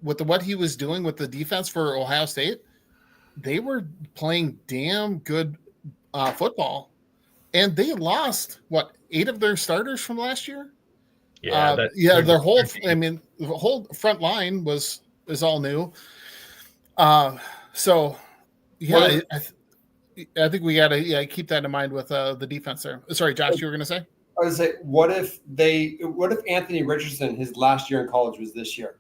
with what he was doing with the defense for Ohio State, they were playing damn good football, and they lost 8 of their starters from last year. Yeah, their whole, the whole front line is all new. So yeah, I think we got to keep that in mind with the defense there. Sorry, Josh, you were going to say? I would say, what if Anthony Richardson, his last year in college was this year?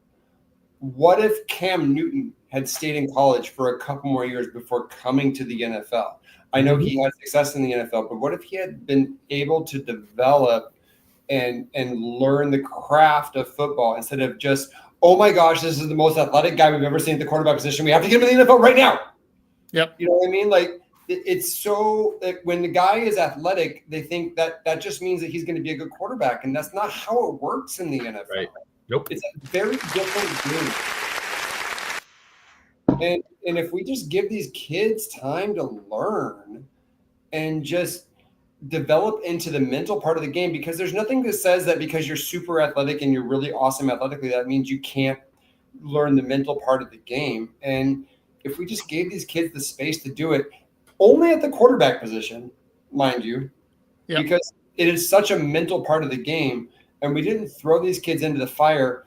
What if Cam Newton had stayed in college for a couple more years before coming to the NFL? I know he had success in the NFL, but what if he had been able to develop and learn the craft of football instead of just, oh my gosh, this is the most athletic guy we've ever seen at the quarterback position. We have to get him in the NFL right now. Yep. You know what I mean? Like, it's so – when the guy is athletic, they think that just means that he's going to be a good quarterback, and that's not how it works in the NFL. Right. Nope. It's a very different game. And if we just give these kids time to learn and just develop into the mental part of the game, because there's nothing that says that because you're super athletic and you're really awesome athletically, that means you can't learn the mental part of the game. And if we just gave these kids the space to do it, only at the quarterback position, mind you, because it is such a mental part of the game, and we didn't throw these kids into the fire,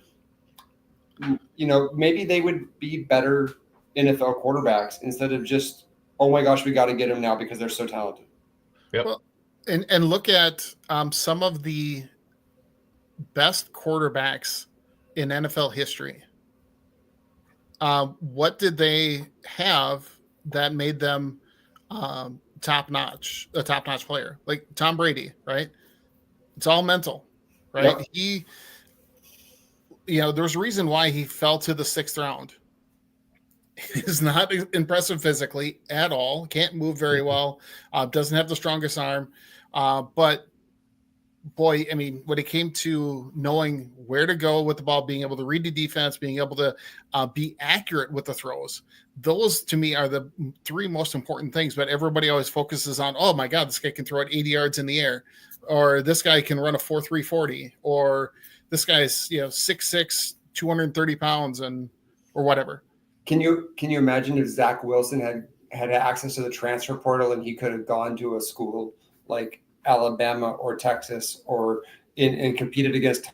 maybe they would be better NFL quarterbacks instead of just, oh my gosh, we got to get them now because they're so talented. Yep. Well, and look at some of the best quarterbacks in NFL history. What did they have that made them a top-notch player? Like Tom Brady, right? It's all mental, right? Yep. There's a reason why he fell to the 6th round. is not impressive physically at all. Can't move very well. Doesn't have the strongest arm. But boy, I mean, when it came to knowing where to go with the ball, being able to read the defense, being able to be accurate with the throws, those to me are the three most important things. But everybody always focuses on, oh my God, this guy can throw it 80 yards in the air, or this guy can run a 4.3 40, or this guy's 6'6", 230 pounds, and or whatever. Can you imagine if Zach Wilson had access to the transfer portal and he could have gone to a school like Alabama or Texas and competed against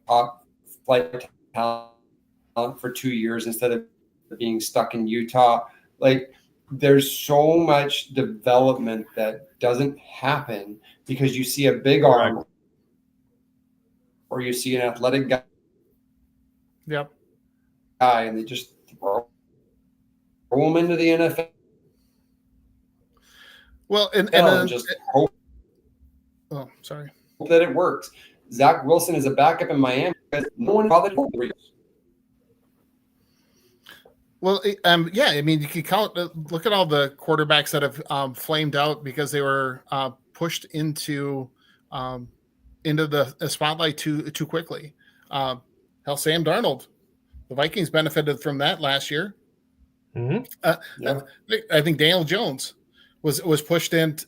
top flight talent for 2 years instead of being stuck in Utah? Like, there's so much development that doesn't happen because you see a big arm or you see an athletic guy. Yep. And they just throw him into the NFL. Well, and just hope. Oh, sorry. Hope that it works. Zach Wilson is a backup in Miami because no one bothered him. Well, yeah, I mean, you can count. Look at all the quarterbacks that have flamed out because they were pushed into the spotlight too quickly. Hell, Sam Darnold, the Vikings benefited from that last year. Mm-hmm. I think Daniel Jones was pushed in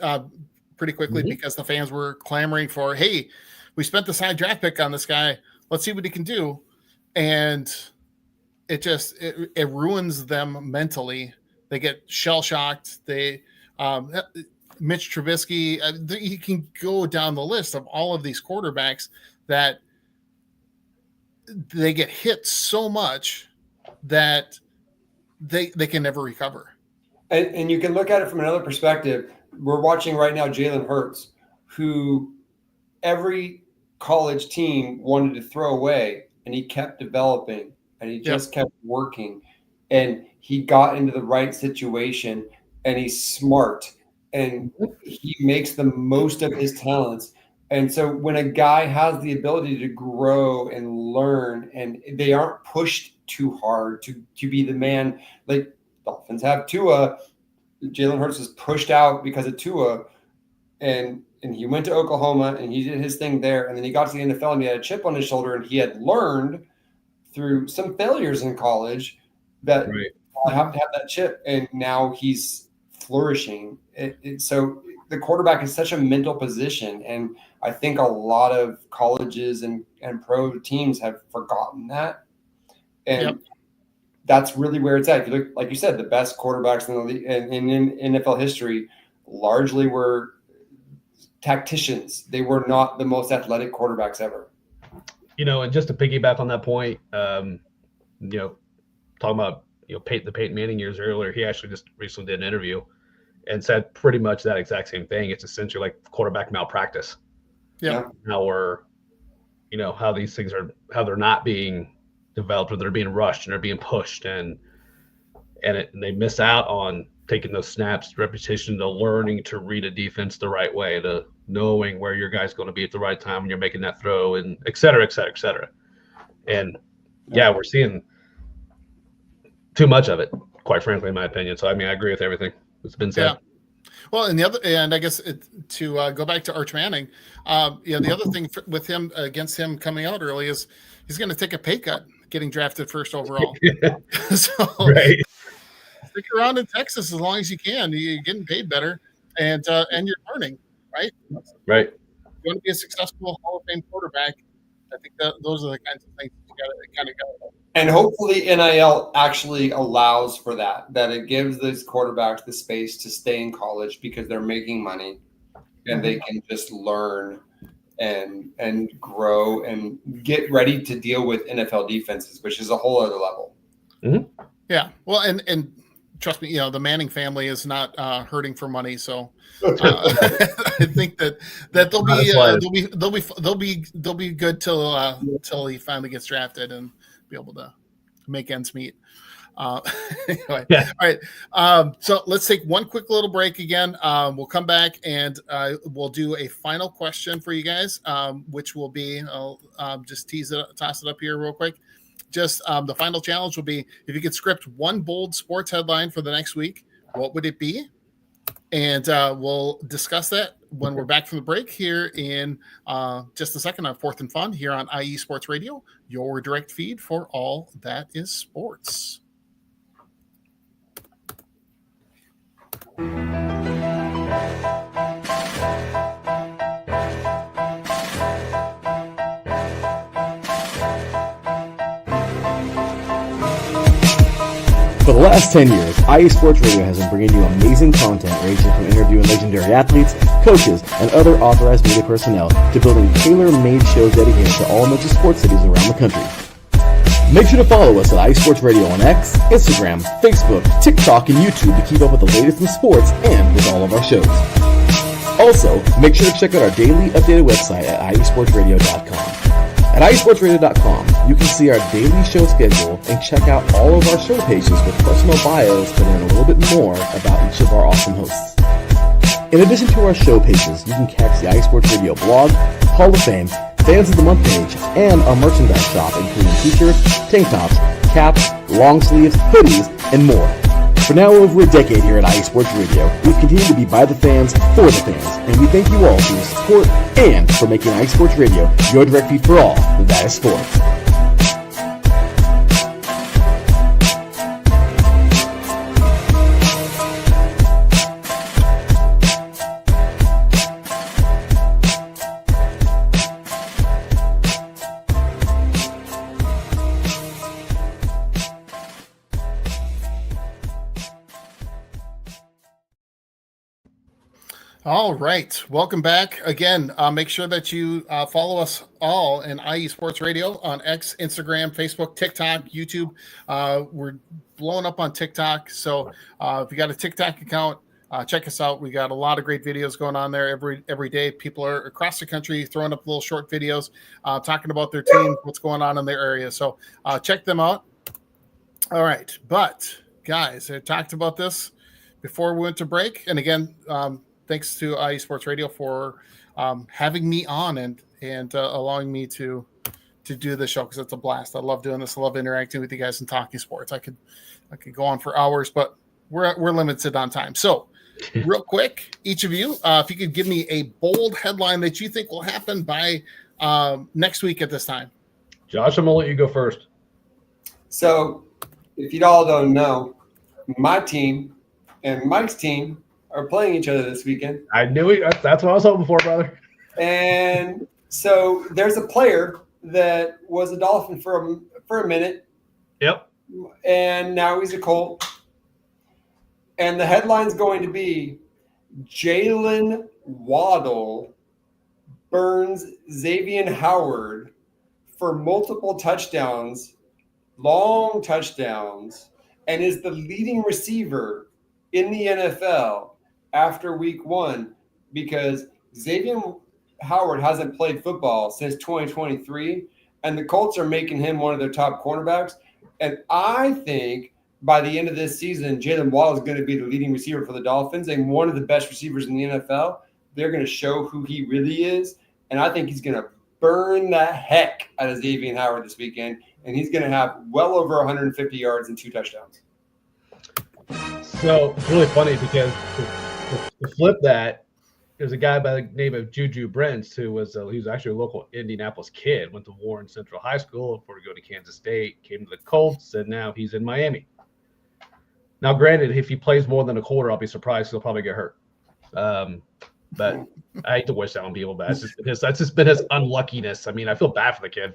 pretty quickly because the fans were clamoring for, hey, we spent this high draft pick on this guy. Let's see what he can do. And it ruins them mentally. They get shell shocked. They Mitch Trubisky, you can go down the list of all of these quarterbacks that they get hit so much that they can never recover. And you can look at it from another perspective. We're watching right now Jalen Hurts, who every college team wanted to throw away, and he kept developing, and he just kept working, and he got into the right situation, and he's smart, and he makes the most of his talents. And so when a guy has the ability to grow and learn, and they aren't pushed too hard to be the man, like Dolphins have Tua. Jalen Hurts was pushed out because of Tua, and he went to Oklahoma and he did his thing there, and then he got to the NFL and he had a chip on his shoulder, and he had learned through some failures in college that I have to have that chip, and now he's flourishing. So the quarterback is such a mental position, and I think a lot of colleges and pro teams have forgotten that, and that's really where it's at. If you look, like you said, the best quarterbacks in the league in NFL history largely were tacticians. They were not the most athletic quarterbacks ever. And just to piggyback on that point, talking about the Peyton Manning years earlier, he actually just recently did an interview and said pretty much that exact same thing. It's essentially like quarterback malpractice. Yeah. How these things are, how they're not being developed, or they're being rushed and they're being pushed, and they miss out on taking those snaps, repetition, to learning to read a defense the right way, to knowing where your guy's going to be at the right time when you're making that throw, and et cetera, et cetera, et cetera. And we're seeing too much of it, quite frankly, in my opinion. So, I mean, I agree with everything that's been said. Yeah. Well, and I guess to go back to Arch Manning, the other thing with him, against him coming out early, is he's going to take a pay cut getting drafted first overall. So stick around in Texas as long as you can. You're getting paid better, and you're learning, right? Right. You want to be a successful Hall of Fame quarterback. I think those are the kinds of things you got to kind of go. And hopefully NIL actually allows for that it gives these quarterbacks the space to stay in college because they're making money and they can just learn and grow and get ready to deal with NFL defenses, which is a whole other level. Mm-hmm. Yeah. Well, and trust me, the Manning family is not hurting for money. So I think that they'll be good till he finally gets drafted and be able to make ends meet. Anyway, yeah. All right. So let's take one quick little break again. We'll come back and we'll do a final question for you guys, which will be, I'll just toss it up here real quick. just the final challenge will be if you could script one bold sports headline for the next week, what would it be? And we'll discuss that when we're back from the break here in just a second on Fourth and Fun here on IE Sports Radio, your direct feed for all that is sports. For the last 10 years, IE Sports Radio has been bringing you amazing content ranging from interviewing legendary athletes, coaches, and other authorized media personnel to building tailor-made shows dedicated to all major sports cities around the country. Make sure to follow us at IE Sports Radio on X, Instagram, Facebook, TikTok, and YouTube to keep up with the latest in sports and with all of our shows. Also, make sure to check out our daily updated website at iesportsradio.com. At iesportsradio.com, you can see our daily show schedule and check out all of our show pages with personal bios to learn a little bit more about each of our awesome hosts. In addition to our show pages, you can catch the iSports Radio blog, Hall of Fame, Fans of the Month page, and our merchandise shop, including t-shirts, tank tops, caps, long sleeves, hoodies, and more. For now over a decade here at IE Sports Radio, we've continued to be by the fans, for the fans, and we thank you all for your support and for making IE Sports Radio your direct feed for all that is sports. All right. Welcome back. Again, make sure that you follow us all in IE Sports Radio on X, Instagram, Facebook, TikTok, YouTube. We're blowing up on TikTok. So if you got a TikTok account, check us out. We got a lot of great videos going on there every day. People are across the country throwing up little short videos, talking about their team, what's going on in their area. So check them out. All right. But, guys, I talked about this before we went to break. And again, thanks to IE Sports Radio for having me on and allowing me to do the show because it's a blast. I love doing this. I love interacting with you guys and talking sports. I could go on for hours, but we're limited on time. So, real quick, each of you, if you could give me a bold headline that you think will happen by next week at this time. Josh, I'm gonna let you go first. So, if you all don't know, my team and Mike's team are playing each other this weekend. I knew it. That's what I was hoping for, brother. And so there's a player that was a Dolphin for a minute. Yep. And now he's a Colt. And the headline's going to be Jalen Waddle burns Xavier Howard for multiple touchdowns, long touchdowns, and is the leading receiver in the NFL after week 1 because Xavier Howard hasn't played football since 2023, and the Colts are making him one of their top cornerbacks. And I think by the end of this season, Jalen Waddle is going to be the leading receiver for the Dolphins and one of the best receivers in the NFL. They're going to show who he really is, and I think he's going to burn the heck out of Xavier Howard this weekend, and he's going to have well over 150 yards and 2 touchdowns. So it's really funny because to flip that, there's a guy by the name of Juju Brents who was he was actually a local Indianapolis kid, went to Warren Central High School before he go to Kansas State, came to the Colts, and now he's in Miami. Now, granted, if he plays more than a quarter, I'll be surprised. He'll probably get hurt. But I hate to wish that on people, but that's just been his unluckiness. I mean, I feel bad for the kid.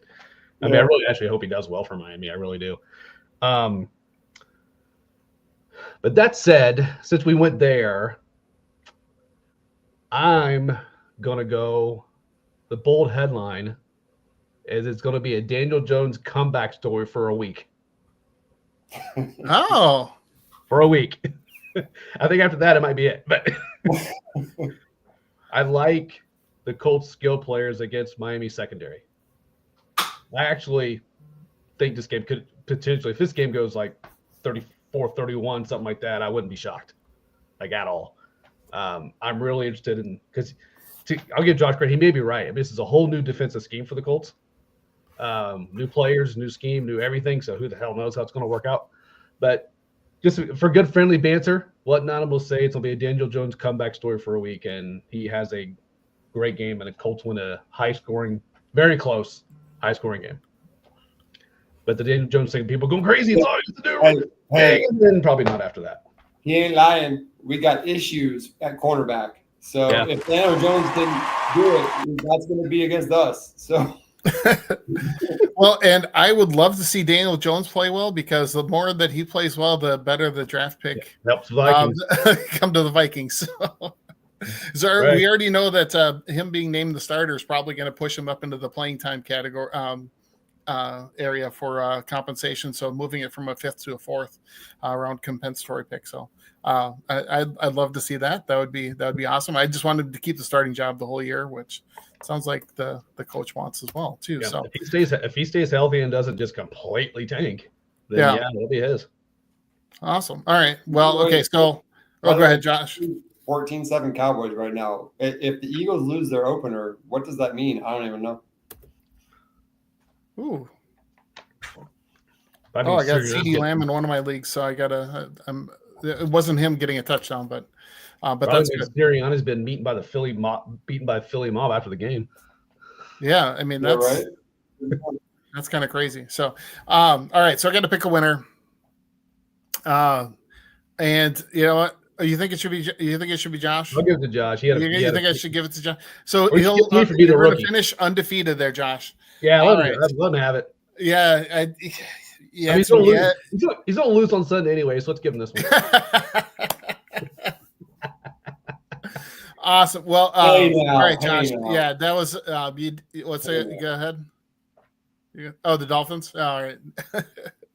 I mean, I really actually hope he does well for Miami. I really do. But that said, since we went there, I'm going to go – the bold headline is it's going to be a Daniel Jones comeback story for a week. Oh. For a week. I think after that it might be it. But I like the Colts skill players against Miami secondary. I actually think this game could potentially – if this game goes like 34-31, something like that, I wouldn't be shocked, like at all. I'm really interested in – because I'll give Josh credit. He may be right. I mean, this is a whole new defensive scheme for the Colts. New players, new scheme, new everything. So who the hell knows how it's going to work out? But just for good friendly banter, what Nana will say, it'll be a Daniel Jones comeback story for a week, and he has a great game, and the Colts win a high-scoring, very close, high-scoring game. But the Daniel Jones thing, people going crazy. It's all you have to do. Hey, And then probably not after that. he ain't lying. We got issues at cornerback. So Yeah. if Daniel Jones didn't do it, that's going to be against us. So Well, and I would love to see Daniel Jones play well, because the more that he plays well, the better the draft pick Helps Vikings. come to the Vikings. So Right. we already know that him being named the starter is probably going to push him up into the playing time category area for compensation. So moving it from a 5th to a 4th round compensatory pick. So I'd love to see that. That would be awesome. I just wanted to keep the starting job the whole year, which sounds like the coach wants as well too. Yeah. So If he stays healthy and doesn't just completely tank, then Yeah. yeah, it'll be his. awesome. All right. Well, okay. So go ahead, Josh. 14-7 Cowboys right now. If the Eagles lose their opener, what does that mean? I don't even know. Ooh. I I got CD Lamb in one of my leagues, so I gotta. It wasn't him getting a touchdown, but that's good. Sirianni's been beaten by the Philly mob after the game. Yeah, I mean Yeah, that's right. that's kind of crazy. So, all right, so I got to pick a winner. And you know what? You think it should be? You think it should be Josh? I'll give it to Josh. You think I should give it to Josh? So Or you he'll should be the we're gonna rookie. finish undefeated there, Josh. Yeah, All let right. him have it. Yeah, I mean, he's so gonna yeah. lose. He's gonna lose on Sunday anyway, so let's give him this one. Awesome. Well, Hey now, all right, hey Josh. now. Yeah, that was let's say. Hey now. Go ahead. Oh, the Dolphins. All right.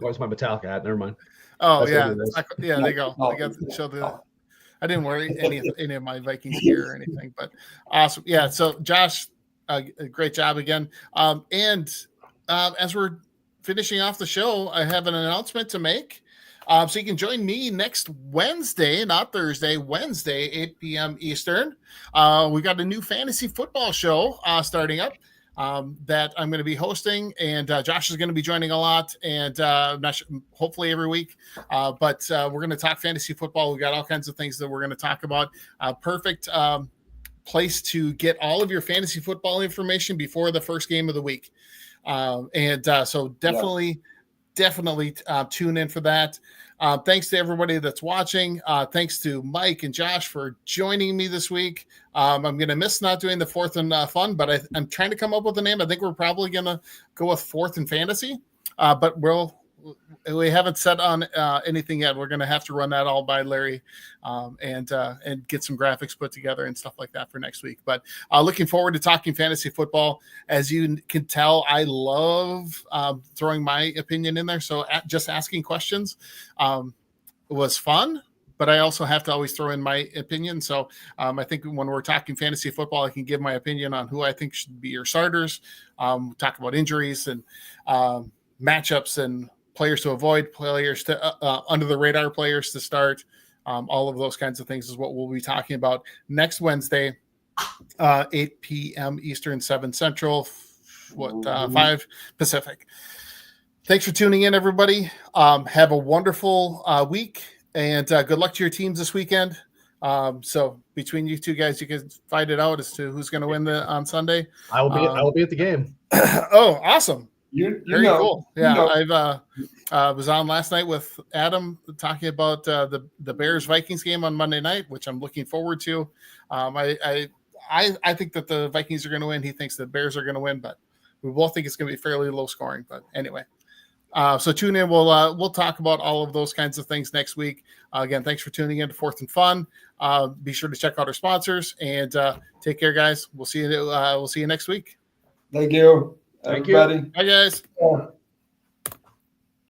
Where's my Metallica hat? Never mind. Oh That's yeah, what it is. yeah. There you go. I got to show I didn't wear any of my Vikings gear or anything, but awesome. Yeah. So Josh, great job again. And as we're finishing off the show, I have an announcement to make. So you can join me next Wednesday, not Thursday, Wednesday, 8 p.m. Eastern. We got a new fantasy football show starting up that I'm going to be hosting, and Josh is going to be joining a lot, and hopefully every week. But we're going to talk fantasy football. We got all kinds of things that we're going to talk about. Perfect place to get all of your fantasy football information before the first game of the week. So definitely tune in for that. Thanks to everybody that's watching. Thanks to Mike and Josh for joining me this week. I'm going to miss not doing the Fourth and Fun, but I'm trying to come up with a name. I think we're probably going to go with Fourth and Fantasy, but we haven't set on anything yet. We're going to have to run that all by Larry and get some graphics put together and stuff like that for next week. But looking forward to talking fantasy football. As you can tell, I love throwing my opinion in there. So just asking questions was fun, but I also have to always throw in my opinion. So I think when we're talking fantasy football, I can give my opinion on who I think should be your starters, talk about injuries and matchups and players to avoid, players to under the radar players to start. All of those kinds of things is what we'll be talking about next Wednesday, 8 p.m. Eastern, 7 Central, 5 Pacific. Thanks for tuning in, everybody. Have a wonderful week, and good luck to your teams this weekend. So between you two guys, you can fight it out as to who's going to win on Sunday. I will be at the game. Oh, awesome. Very cool. Yeah, you know. I was on last night with Adam talking about the Bears Vikings game on Monday night, which I'm looking forward to. I think that the Vikings are going to win. He thinks the Bears are going to win, but we both think it's going to be fairly low scoring. But anyway, so tune in. We'll talk about all of those kinds of things next week. Again, thanks for tuning in to Fourth and Fun. Be sure to check out our sponsors and take care, guys. We'll see you next week. Thank you. Thank you. Everybody. Bye, guys. Yeah.